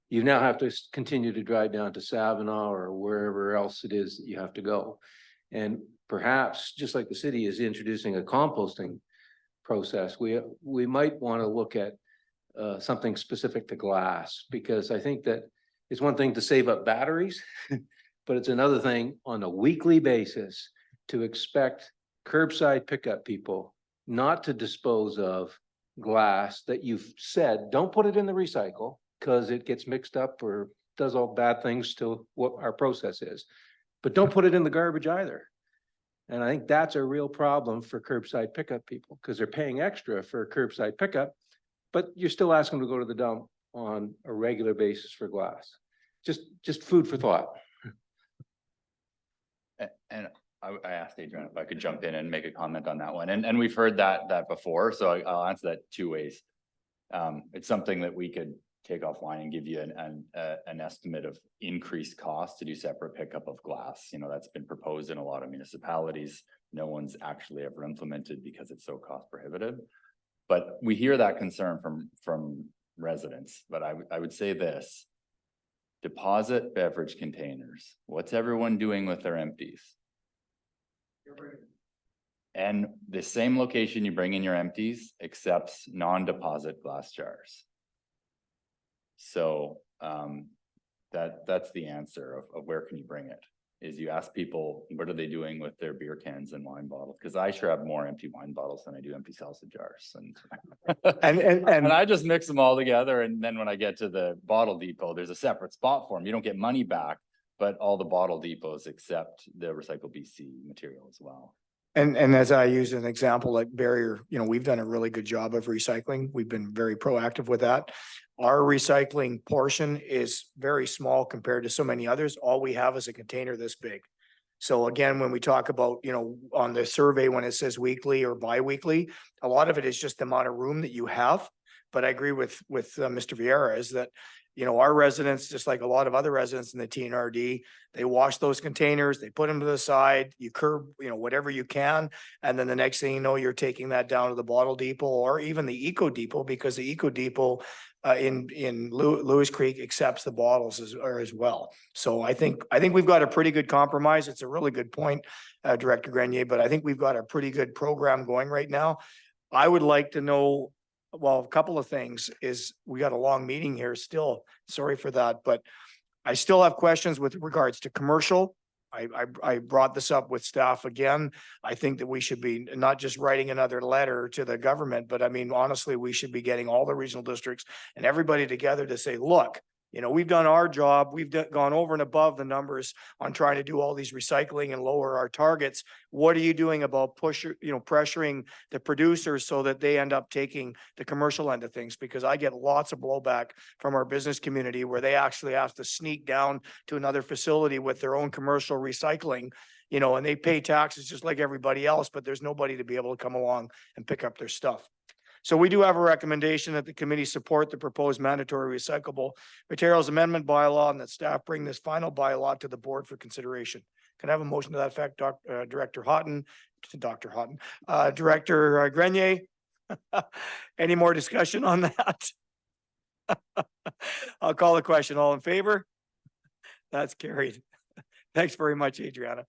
You now have to continue to drive down to Savinaw or wherever else it is that you have to go. And perhaps, just like the city is introducing a composting process, we might want to look at something specific to glass, because I think that it's one thing to save up batteries, but it's another thing on a weekly basis to expect curbside pickup people not to dispose of glass that you've said, don't put it in the recycle because it gets mixed up or does all bad things to what our process is. But don't put it in the garbage either. And I think that's a real problem for curbside pickup people, because they're paying extra for curbside pickup, but you're still asking them to go to the dump on a regular basis for glass. Just food for thought. And I asked Adrian if I could jump in and make a comment on that one. And we've heard that before, so I'll answer that two ways. It's something that we could take offline and give you an estimate of increased cost to do separate pickup of glass. You know, that's been proposed in a lot of municipalities. No one's actually ever implemented because it's so cost prohibitive. But we hear that concern from residents. But I would say this: deposit beverage containers. What's everyone doing with their empties? And the same location you bring in your empties accepts non-deposit glass jars. So that's the answer of where can you bring it, is you ask people, what are they doing with their beer cans and wine bottles? Because I sure have more empty wine bottles than I do empty salsa jars. And I just mix them all together. And then when I get to the bottle depot, there's a separate spot for them. You don't get money back, but all the bottle depots accept the Recycle BC material as well. And as I use an example, like Barrier, you know, we've done a really good job of recycling. We've been very proactive with that. Our recycling portion is very small compared to so many others. All we have is a container this big. So again, when we talk about, you know, on the survey, when it says weekly or bi-weekly, a lot of it is just the amount of room that you have. But I agree with Mr. Vieira, is that, you know, our residents, just like a lot of other residents in the TNRD, they wash those containers, they put them to the side, you curb, you know, whatever you can. And then the next thing you know, you're taking that down to the bottle depot or even the eco depot, because the eco depot in Lewis Creek accepts the bottles as well. So I think we've got a pretty good compromise. It's a really good point, Director Grenier, but I think we've got a pretty good program going right now. I would like to know, well, a couple of things is, we got a long meeting here still. Sorry for that, but I still have questions with regards to commercial. I brought this up with staff again. I think that we should be not just writing another letter to the government, but I mean, honestly, we should be getting all the regional districts and everybody together to say, look, you know, we've done our job. We've gone over and above the numbers on trying to do all these recycling and lower our targets. What are you doing about pressuring the producers so that they end up taking the commercial end of things? Because I get lots of blowback from our business community where they actually have to sneak down to another facility with their own commercial recycling, you know, and they pay taxes just like everybody else, but there's nobody to be able to come along and pick up their stuff. So we do have a recommendation that the committee support the proposed mandatory recyclable materials amendment bylaw, and that staff bring this final bylaw to the board for consideration. Can I have a motion to that effect, Director Grenier? Any more discussion on that? I'll call the question. All in favor? That's carried. Thanks very much, Adriana.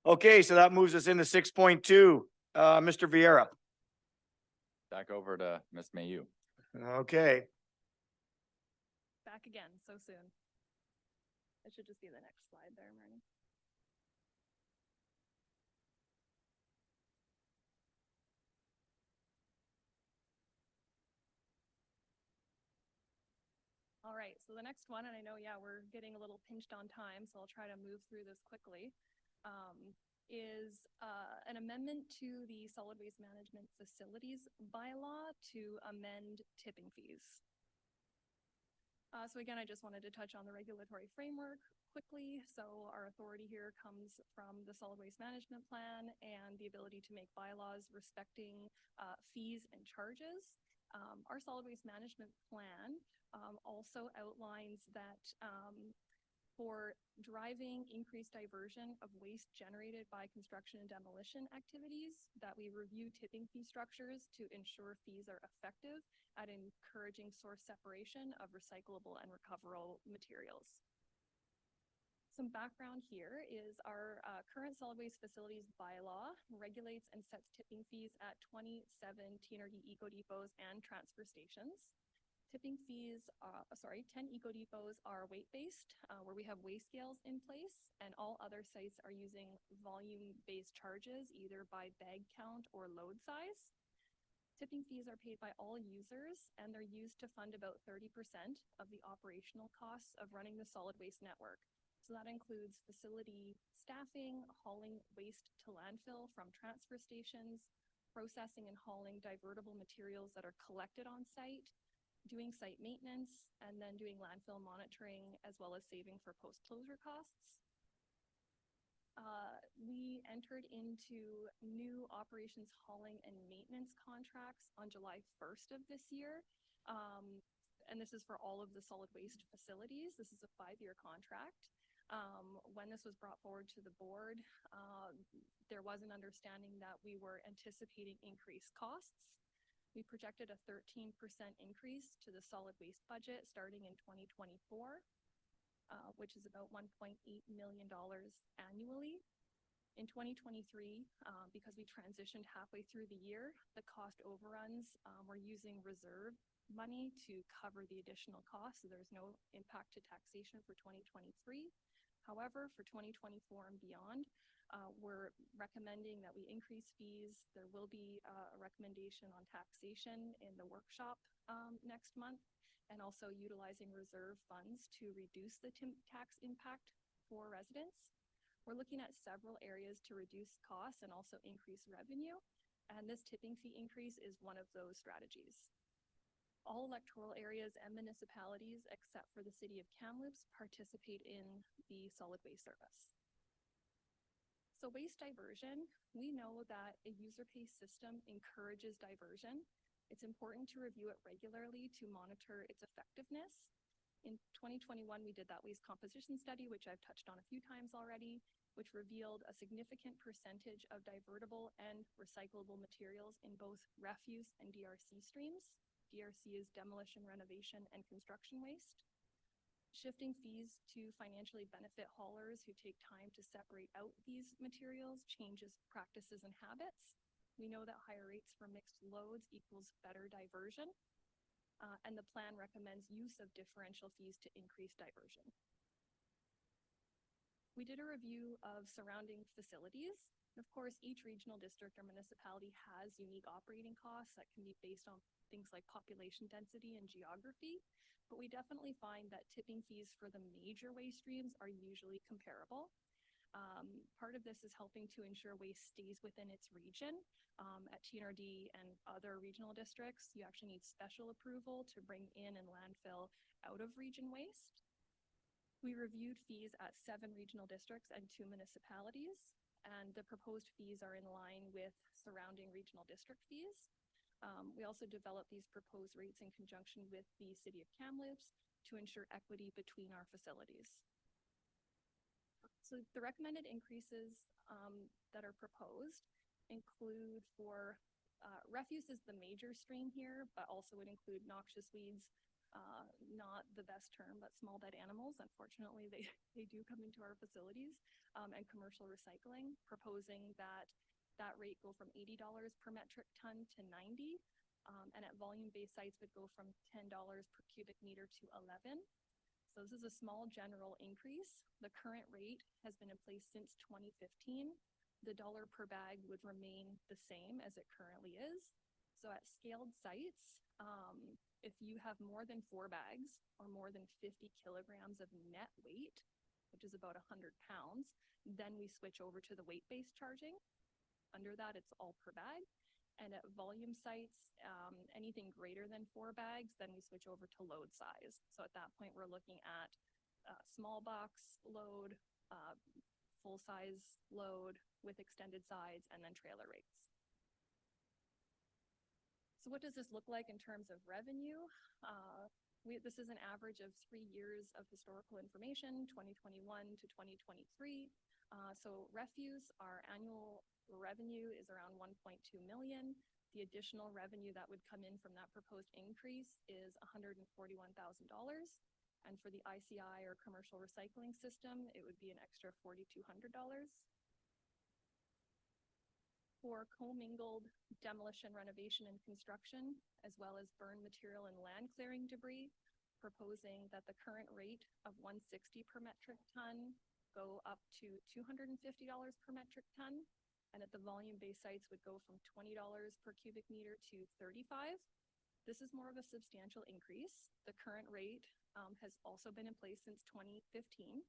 Okay, so that moves us into 6.2. Mr. Vieira. Back over to Ms. Mayu. Okay, Back again so soon. It should just be the next slide there, Marnie. All right, so the next one, and I know, yeah, we're getting a little pinched on time, so I'll try to move through this quickly, is an amendment to the solid waste management facilities bylaw to amend tipping fees. So again, I just wanted to touch on the regulatory framework quickly. So our authority here comes from the solid waste management plan and the ability to make bylaws respecting fees and charges. Our solid waste management plan also outlines that for driving increased diversion of waste generated by construction and demolition activities, that we review tipping fee structures to ensure fees are effective at encouraging source separation of recyclable and recoverable materials. Some background here is our current solid waste facilities bylaw regulates and sets tipping fees at 27 TNRD eco depots and transfer stations. Tipping fees, 10 eco depots are weight-based, where we have weigh scales in place, and all other sites are using volume-based charges, either by bag count or load size. Tipping fees are paid by all users, and they're used to fund about 30% of the operational costs of running the solid waste network. So that includes facility staffing, hauling waste to landfill from transfer stations, processing and hauling divertible materials that are collected on site, doing site maintenance, and then doing landfill monitoring, as well as saving for post-closure costs. We entered into new operations hauling and maintenance contracts on July 1st of this year. And this is for all of the solid waste facilities. This is a 5-year contract. When this was brought forward to the board, there was an understanding that we were anticipating increased costs. We projected a 13% increase to the solid waste budget starting in 2024, which is about $1.8 million annually. In 2023, because we transitioned halfway through the year, the cost overruns, we're using reserve money to cover the additional costs, so there's no impact to taxation for 2023. However, for 2024 and beyond, we're recommending that we increase fees. There will be a recommendation on taxation in the workshop next month, and also utilizing reserve funds to reduce the tax impact for residents. We're looking at several areas to reduce costs and also increase revenue, and this tipping fee increase is one of those strategies. All electoral areas and municipalities, except for the city of Kamloops, participate in the solid waste service. So waste diversion, we know that a user-paced system encourages diversion. It's important to review it regularly to monitor its effectiveness. In 2021, we did that waste composition study, which I've touched on a few times already, which revealed a significant percentage of divertible and recyclable materials in both refuse and DRC streams. DRC is demolition, renovation, and construction waste. Shifting fees to financially benefit haulers who take time to separate out these materials changes practices and habits. We know that higher rates for mixed loads equals better diversion. And the plan recommends use of differential fees to increase diversion. We did a review of surrounding facilities. And of course, each regional district or municipality has unique operating costs that can be based on things like population density and geography. But we definitely find that tipping fees for the major waste streams are usually comparable. Part of this is helping to ensure waste stays within its region. At TNRD and other regional districts, you actually need special approval to bring in and landfill out of region waste. We reviewed fees at 7 regional districts and 2 municipalities, and the proposed fees are in line with surrounding regional district fees. We also developed these proposed rates in conjunction with the City of Kamloops to ensure equity between our facilities. So the recommended increases that are proposed include for refuse is the major stream here, but also would include noxious weeds, not the best term, but small dead animals. Unfortunately, they do come into our facilities, and commercial recycling, proposing that that rate go from $80 per metric ton to 90. And at volume-based sites would go from $10 per cubic meter to 11. So this is a small general increase. The current rate has been in place since 2015. The dollar per bag would remain the same as it currently is. So at scaled sites, if you have more than 4 bags or more than 50 kilograms of net weight, which is about 100 pounds, then we switch over to the weight-based charging. Under that, it's all per bag. And at volume sites, anything greater than 4 bags, then we switch over to load size. So at that point, we're looking at small box load, full size load with extended sides, and then trailer rates. So what does this look like in terms of revenue? This is an average of 3 years of historical information, 2021 to 2023. So refuse, our annual revenue is around 1.2 million. The additional revenue that would come in from that proposed increase is $141,000. And for the ICI or commercial recycling system, it would be an extra $4,200. For commingled demolition, renovation, and construction, as well as burn material and land clearing debris, proposing that the current rate of $160 per metric ton go up to $250 per metric ton. And at the volume-based sites would go from $20 per cubic meter to $35. This is more of a substantial increase. The current rate has also been in place since 2015.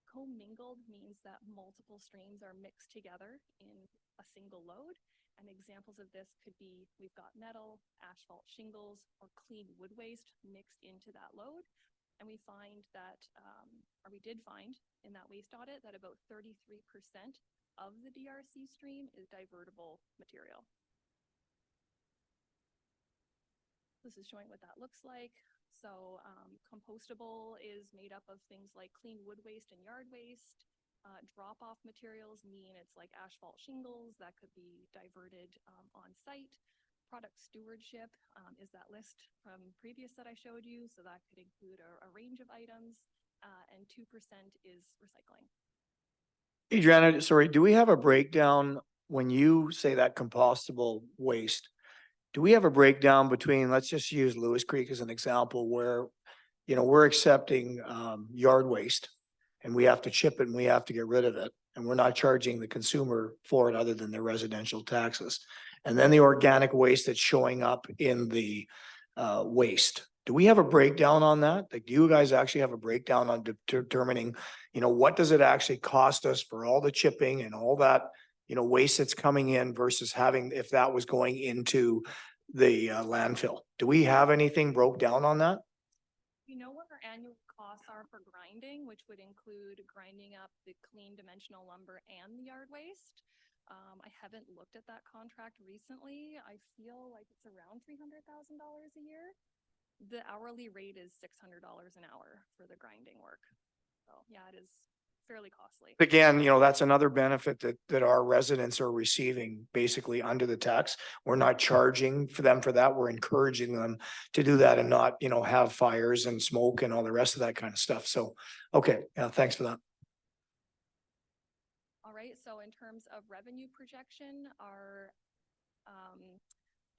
Commingled means that multiple streams are mixed together in a single load. And examples of this could be, we've got metal, asphalt shingles, or clean wood waste mixed into that load. And we find that, or we did find in that waste audit that about 33% of the DRC stream is divertible material. This is showing what that looks like. So compostable is made up of things like clean wood waste and yard waste. Drop-off materials mean it's like asphalt shingles that could be diverted on site. Product stewardship is that list from previous that I showed you. So that could include a range of items, and 2% is recycling. Adriana, sorry, do we have a breakdown when you say that compostable waste? Do we have a breakdown between, let's just use Lewis Creek as an example where, you know, we're accepting yard waste and we have to chip it and we have to get rid of it. And we're not charging the consumer for it other than their residential taxes. And then the organic waste that's showing up in the waste. Do we have a breakdown on that? Like, do you guys actually have a breakdown on determining, you know, what does it actually cost us for all the chipping and all that, you know, waste that's coming in versus having, if that was going into the landfill? Do we have anything broke down on that? We know what our annual costs are for grinding, which would include grinding up the clean dimensional lumber and the yard waste. I haven't looked at that contract recently. I feel like it's around $300,000 a year. The hourly rate is $600 an hour for the grinding work. So yeah, it is fairly costly. Again, you know, that's another benefit that our residents are receiving basically under the tax. We're not charging for them for that. We're encouraging them to do that and not, you know, have fires and smoke and all the rest of that kind of stuff. So, okay, yeah, thanks for that. All right, so in terms of revenue projection, our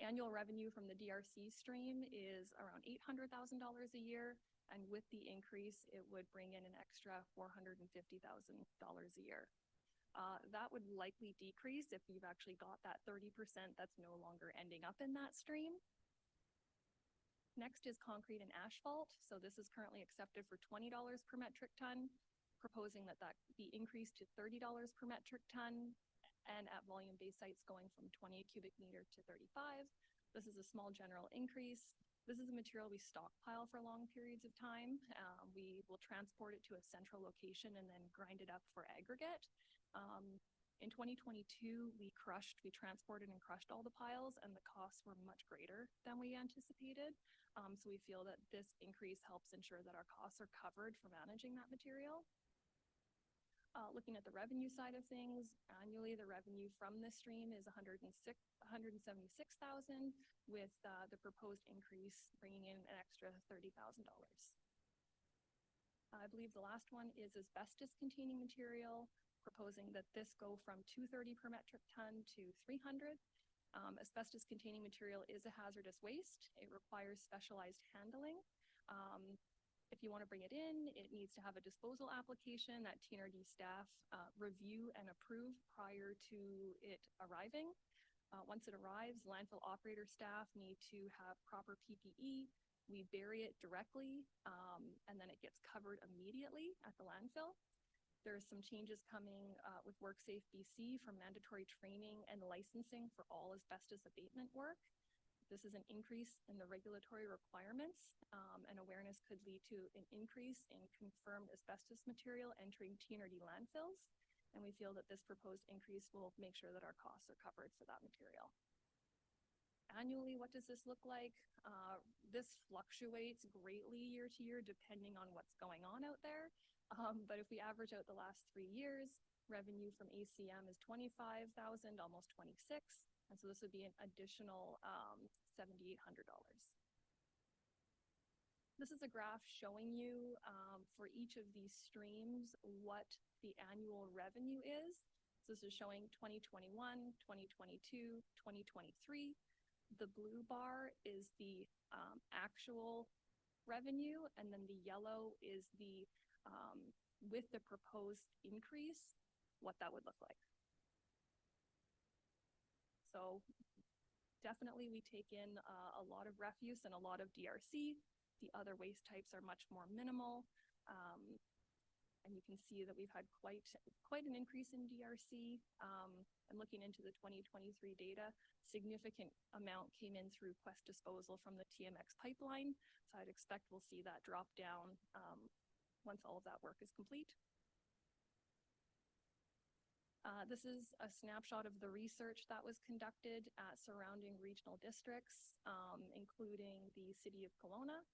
annual revenue from the DRC stream is around $800,000 a year. And with the increase, it would bring in an extra $450,000 a year. That would likely decrease if we've actually got that 30% that's no longer ending up in that stream. Next is concrete and asphalt. So this is currently accepted for $20 per metric ton, proposing that that be increased to $30 per metric ton, and at volume-based sites going from 20 cubic meter to 35. This is a small general increase. This is a material we stockpile for long periods of time. We will transport it to a central location and then grind it up for aggregate. In 2022, we transported and crushed all the piles, and the costs were much greater than we anticipated. So we feel that this increase helps ensure that our costs are covered for managing that material. Looking at the revenue side of things, annually, the revenue from this stream is 176,000, with the proposed increase bringing in an extra $30,000. I believe the last one is asbestos containing material, proposing that this go from 230 per metric ton to 300. Asbestos containing material is a hazardous waste. It requires specialized handling. If you want to bring it in, it needs to have a disposal application that TNRD staff review and approve prior to it arriving. Once it arrives, landfill operator staff need to have proper PPE. We bury it directly, and then it gets covered immediately at the landfill. There's some changes coming with WorkSafe BC for mandatory training and licensing for all asbestos abatement work. This is an increase in the regulatory requirements, and awareness could lead to an increase in confirmed asbestos material entering TNRD landfills. And we feel that this proposed increase will make sure that our costs are covered for that material. Annually, what does this look like? This fluctuates greatly year to year depending on what's going on out there. But if we average out the last 3 years, revenue from ACM is 25,000, almost 26. And so this would be an additional $7,800. This is a graph showing you for each of these streams what the annual revenue is. So this is showing 2021, 2022, 2023. The blue bar is the actual revenue, and then the yellow is the with the proposed increase, what that would look like. So definitely we take in a lot of refuse and a lot of DRC. The other waste types are much more minimal. And you can see that we've had quite an increase in DRC. And looking into the 2023 data, significant amount came in through Quest disposal from the TMX pipeline. So I'd expect we'll see that drop down once all of that work is complete. This is a snapshot of the research that was conducted at surrounding regional districts, including the city of Kelowna.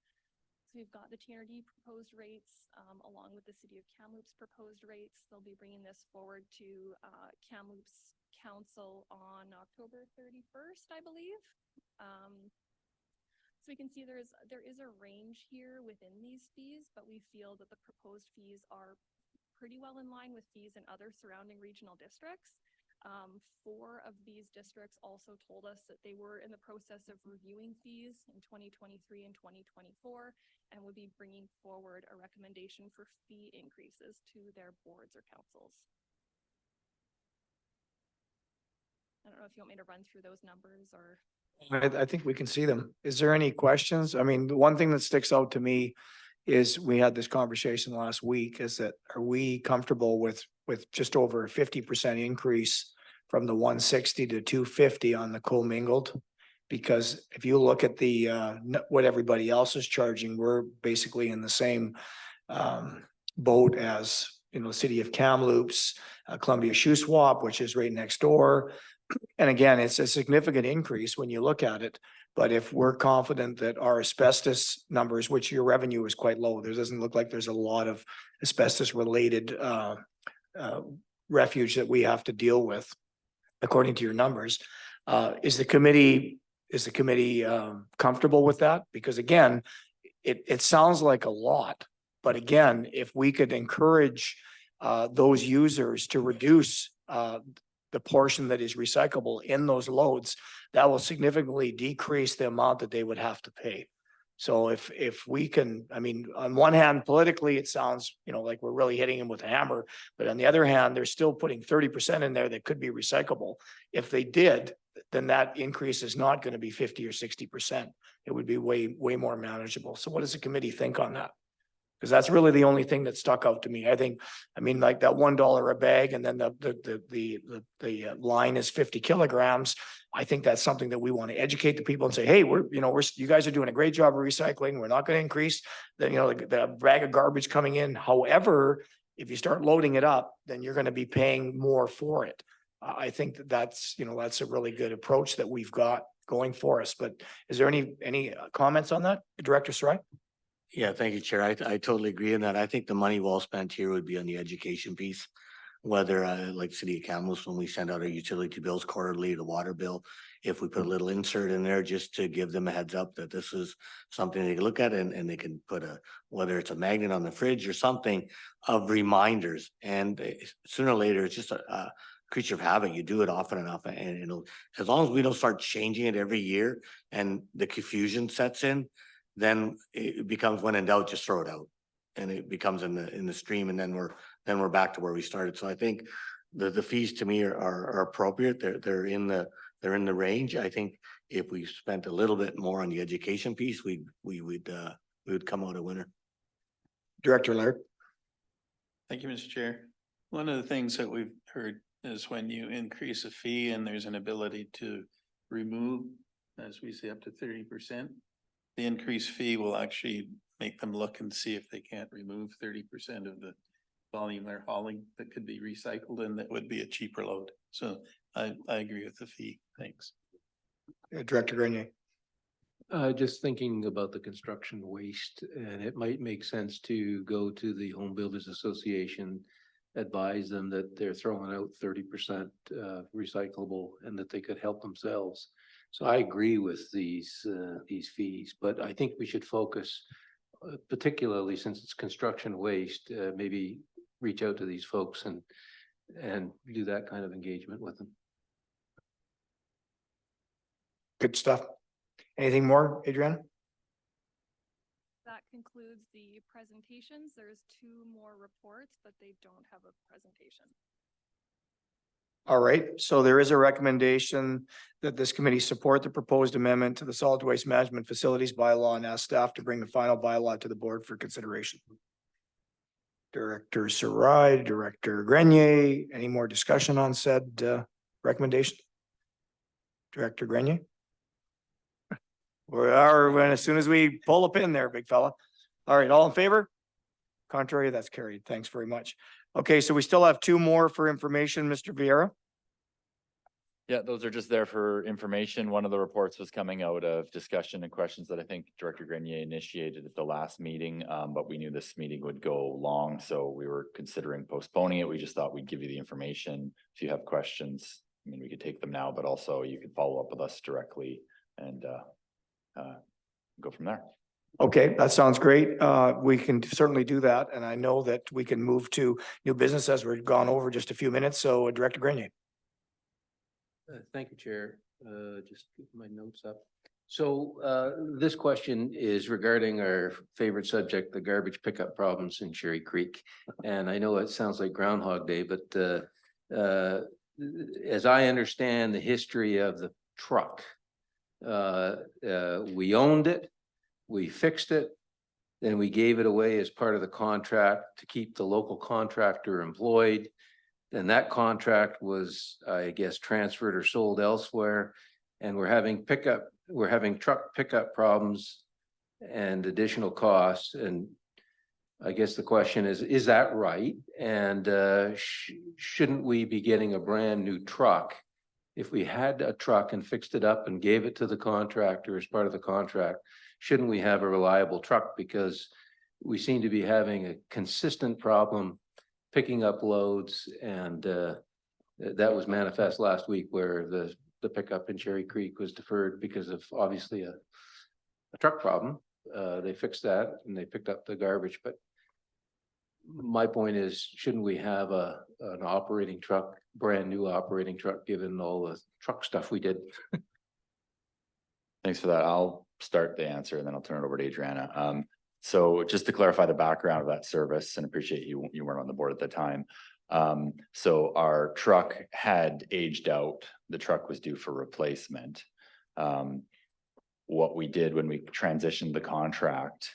So we've got the TNRD proposed rates along with the city of Kamloops proposed rates. They'll be bringing this forward to Kamloops Council on October 31st, I believe. So we can see there is a range here within these fees, but we feel that the proposed fees are pretty well in line with fees in other surrounding regional districts. 4 of these districts also told us that they were in the process of reviewing fees in 2023 and 2024 and would be bringing forward a recommendation for fee increases to their boards or councils. I don't know if you want me to run through those numbers or. I think we can see them. Is there any questions? I mean, the one thing that sticks out to me is we had this conversation last week, is that are we comfortable with just over a 50% increase from the 160 to 250 on the commingled? Because if you look at the what everybody else is charging, we're basically in the same boat as, you know, the city of Kamloops, Columbia Shuswap, which is right next door. And again, it's a significant increase when you look at it. But if we're confident that our asbestos numbers, which your revenue is quite low, there doesn't look like there's a lot of asbestos related refuge that we have to deal with, according to your numbers. Is the committee comfortable with that? Because again, it sounds like a lot, but again, if we could encourage those users to reduce the portion that is recyclable in those loads, that will significantly decrease the amount that they would have to pay. So if we can, I mean, on one hand, politically, it sounds, you know, like we're really hitting them with a hammer, but on the other hand, they're still putting 30% in there that could be recyclable. If they did, then that increase is not going to be 50 or 60%. It would be way more manageable. So what does the committee think on that? Because that's really the only thing that stuck out to me. I mean, like that $1 a bag, and then the line is 50 kilograms. I think that's something that we want to educate the people and say, hey, you guys are doing a great job of recycling. We're not going to increase the bag of garbage coming in. However, if you start loading it up, then you're going to be paying more for it. I think that's a really good approach that we've got going for us. But is there any comments on that, Director Sarai? Yeah, thank you, Chair. I totally agree on that. I think the money well spent here would be on the education piece. whether like City of Kamloops, when we send out our utility bills quarterly, the water bill, if we put a little insert in there just to give them a heads up that this is something they can look at and they can put whether it's a magnet on the fridge or something of reminders. And sooner or later, it's just a creature of habit. You do it often enough and it'll, as long as we don't start changing it every year and the confusion sets in, then it becomes when in doubt, just throw it out. And it becomes in the stream and then we're back to where we started. So I think the fees to me are appropriate. They're in the range. I think if we spent a little bit more on the education piece, we would come out a winner. Director Laird. Thank you, Mr. Chair. One of the things that we've heard is when you increase a fee and there's an ability to remove, as we say, up to 30%, the increased fee will actually make them look and see if they can't remove 30% of the volume they're hauling that could be recycled, and that would be a cheaper load. So I agree with the fee. Thanks. Director Grenier. Just thinking about the construction waste, and it might make sense to go to the Home Builders Association, advise them that they're throwing out 30% recyclable and that they could help themselves. So I agree with these fees, but I think we should focus, particularly since it's construction waste, maybe reach out to these folks and do that kind of engagement with them. Good stuff. Anything more, Adriana? That concludes the presentations. There's 2 more reports, but they don't have a presentation. All right, so there is a recommendation that this committee support the proposed amendment to the solid waste management facilities bylaw and ask staff to bring the final bylaw to the board for consideration. Director Sarai, Director Grenier, any more discussion on said recommendation? Director Grenier? We are, when as soon as we pull a pin there, big fella. All right, all in favor? Contrary, that's carried. Thanks very much. Okay, so we still have 2 more for information, Mr. Vieira. Yeah, those are just there for information. One of the reports was coming out of discussion and questions that I think Director Grenier initiated at the last meeting, but we knew this meeting would go long, so we were considering postponing it. We just thought we'd give you the information. If you have questions, I mean, we could take them now, but also you could follow up with us directly and go from there. Okay, that sounds great. We can certainly do that. And I know that we can move to new business as we've gone over just a few minutes. So Director Grenier. Thank you, Chair. Just get my notes up. So this question is regarding our favorite subject, the garbage pickup problems in Cherry Creek. And I know it sounds like Groundhog Day, but as I understand the history of the truck, we owned it, we fixed it, then we gave it away as part of the contract to keep the local contractor employed. Then that contract was, I guess, transferred or sold elsewhere. And we're having truck pickup problems and additional costs. And I guess the question is that right? And shouldn't we be getting a brand new truck? If we had a truck and fixed it up and gave it to the contractor as part of the contract, shouldn't we have a reliable truck? Because we seem to be having a consistent problem picking up loads, and that was manifest last week where the pickup in Cherry Creek was deferred because of obviously a truck problem. They fixed that and they picked up the garbage, but my point is, shouldn't we have an operating truck, brand new operating truck, given all the truck stuff we did? Thanks for that. I'll start the answer and then I'll turn it over to Adriana. So just to clarify the background of that service, and appreciate you weren't on the board at the time. So our truck had aged out. The truck was due for replacement. What we did when we transitioned the contract,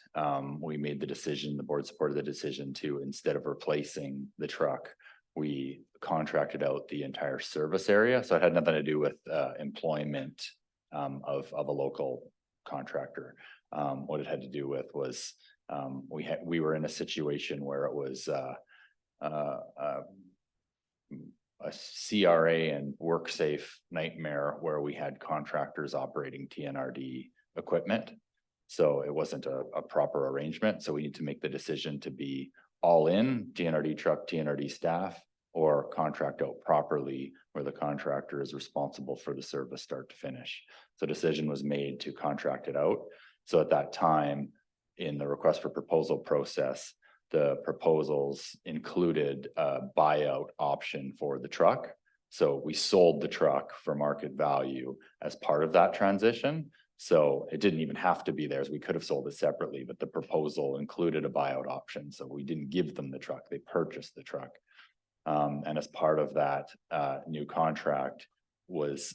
we made the decision, the board supported the decision to, instead of replacing the truck, we contracted out the entire service area. So it had nothing to do with employment of a local contractor. What it had to do with was we were in a situation where it was a CRA and WorkSafe nightmare where we had contractors operating TNRD equipment. So it wasn't a proper arrangement. So we need to make the decision to be all in TNRD truck, TNRD staff, or contract out properly where the contractor is responsible for the service start to finish. So decision was made to contract it out. So at that time, in the request for proposal process, the proposals included a buyout option for the truck. So we sold the truck for market value as part of that transition. So it didn't even have to be theirs. We could have sold it separately, but the proposal included a buyout option. So we didn't give them the truck, they purchased the truck. And as part of that new contract was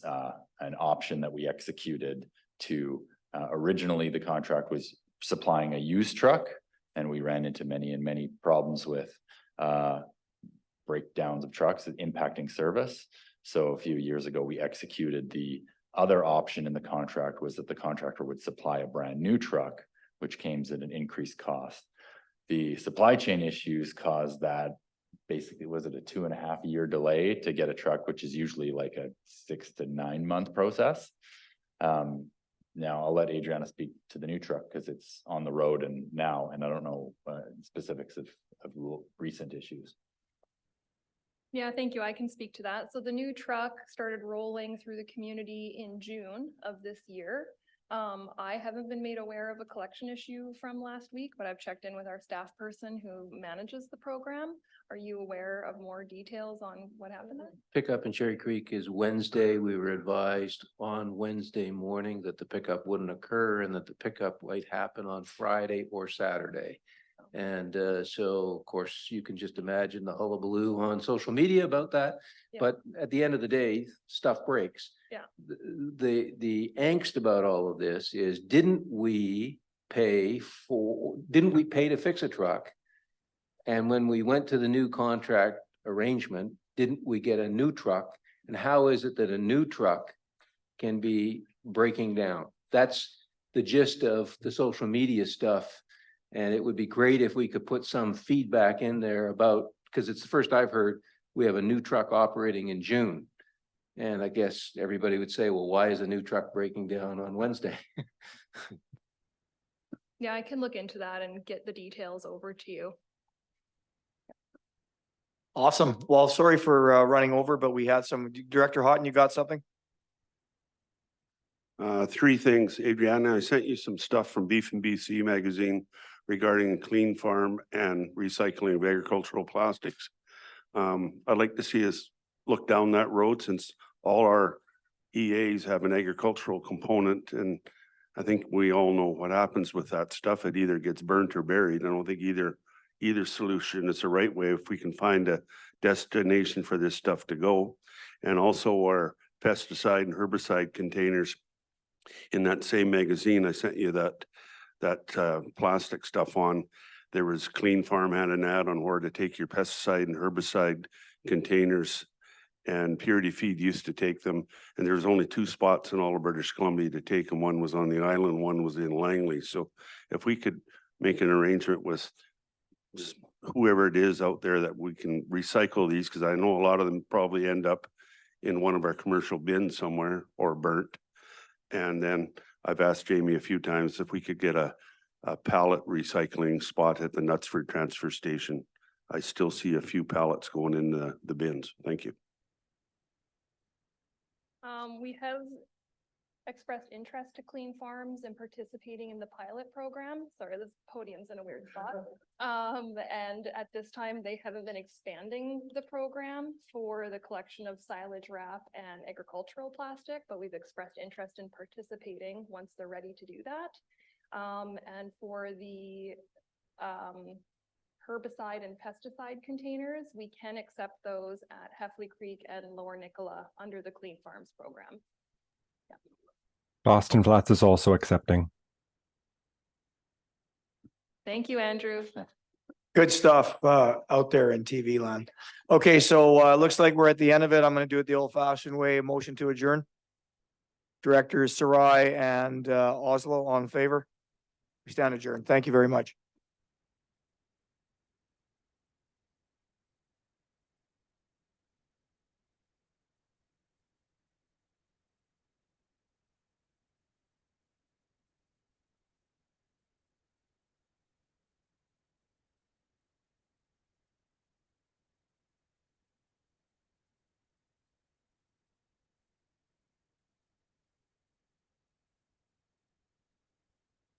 an option that we executed to originally the contract was supplying a used truck, and we ran into many problems with breakdowns of trucks impacting service. So a few years ago, we executed the other option in the contract was that the contractor would supply a brand new truck, which came at an increased cost. The supply chain issues caused that. Basically, was it a 2.5 year delay to get a truck, which is usually like a 6 to 9 month process. Now I'll let Adriana speak to the new truck because it's on the road and I don't know specifics of recent issues. Yeah, thank you. I can speak to that. So the new truck started rolling through the community in June of this year. I haven't been made aware of a collection issue from last week, but I've checked in with our staff person who manages the program. Are you aware of more details on what happened there? Pickup in Cherry Creek is Wednesday. We were advised on Wednesday morning that the pickup wouldn't occur and that the pickup might happen on Friday or Saturday. And so, of course, you can just imagine the hullabaloo on social media about that. Yeah. But at the end of the day, stuff breaks. Yeah. The angst about all of this is, didn't we pay to fix a truck? And when we went to the new contract arrangement, didn't we get a new truck? And how is it that a new truck can be breaking down? That's the gist of the social media stuff. And it would be great if we could put some feedback in there about, because it's the first I've heard, we have a new truck operating in June. And I guess everybody would say, well, why is a new truck breaking down on Wednesday? Yeah, I can look into that and get the details over to you. Awesome. Well, sorry for running over, but we had some. Director Houghton, you got something? 3 things. Adriana, I sent you some stuff from Beef and BC magazine regarding clean farm and recycling of agricultural plastics. I'd like to see us look down that road since all our EAs have an agricultural component, and I think we all know what happens with that stuff. It either gets burnt or buried. I don't think either solution is the right way if we can find a destination for this stuff to go. And also our pesticide and herbicide containers. In that same magazine, I sent you that plastic stuff on. There was Clean Farm had an ad on where to take your pesticide and herbicide containers, and Purity Feed used to take them. And there was only 2 spots in all of British Columbia to take them. One was on the island, one was in Langley. So if we could make an arrangement with whoever it is out there that we can recycle these, because I know a lot of them probably end up in one of our commercial bins somewhere or burnt. And then I've asked Jamie a few times if we could get a pallet recycling spot at the Knutsford transfer station. I still see a few pallets going in the bins. Thank you. We have expressed interest to Clean Farms and participating in the pilot program. Sorry, this podium's in a weird spot. And at this time, they haven't been expanding the program for the collection of silage wrap and agricultural plastic, but we've expressed interest in participating once they're ready to do that. And for the herbicide and pesticide containers, we can accept those at Heffley Creek and Lower Nicola under the Clean Farms program. Yeah. Boston Flats is also accepting. Thank you, Andrew. Good stuff out there in TV land. Okay, so looks like we're at the end of it. I'm going to do it the old fashioned way. Motion to adjourn. Directors Sarai and Oslo on favor. We stand adjourned. Thank you very much.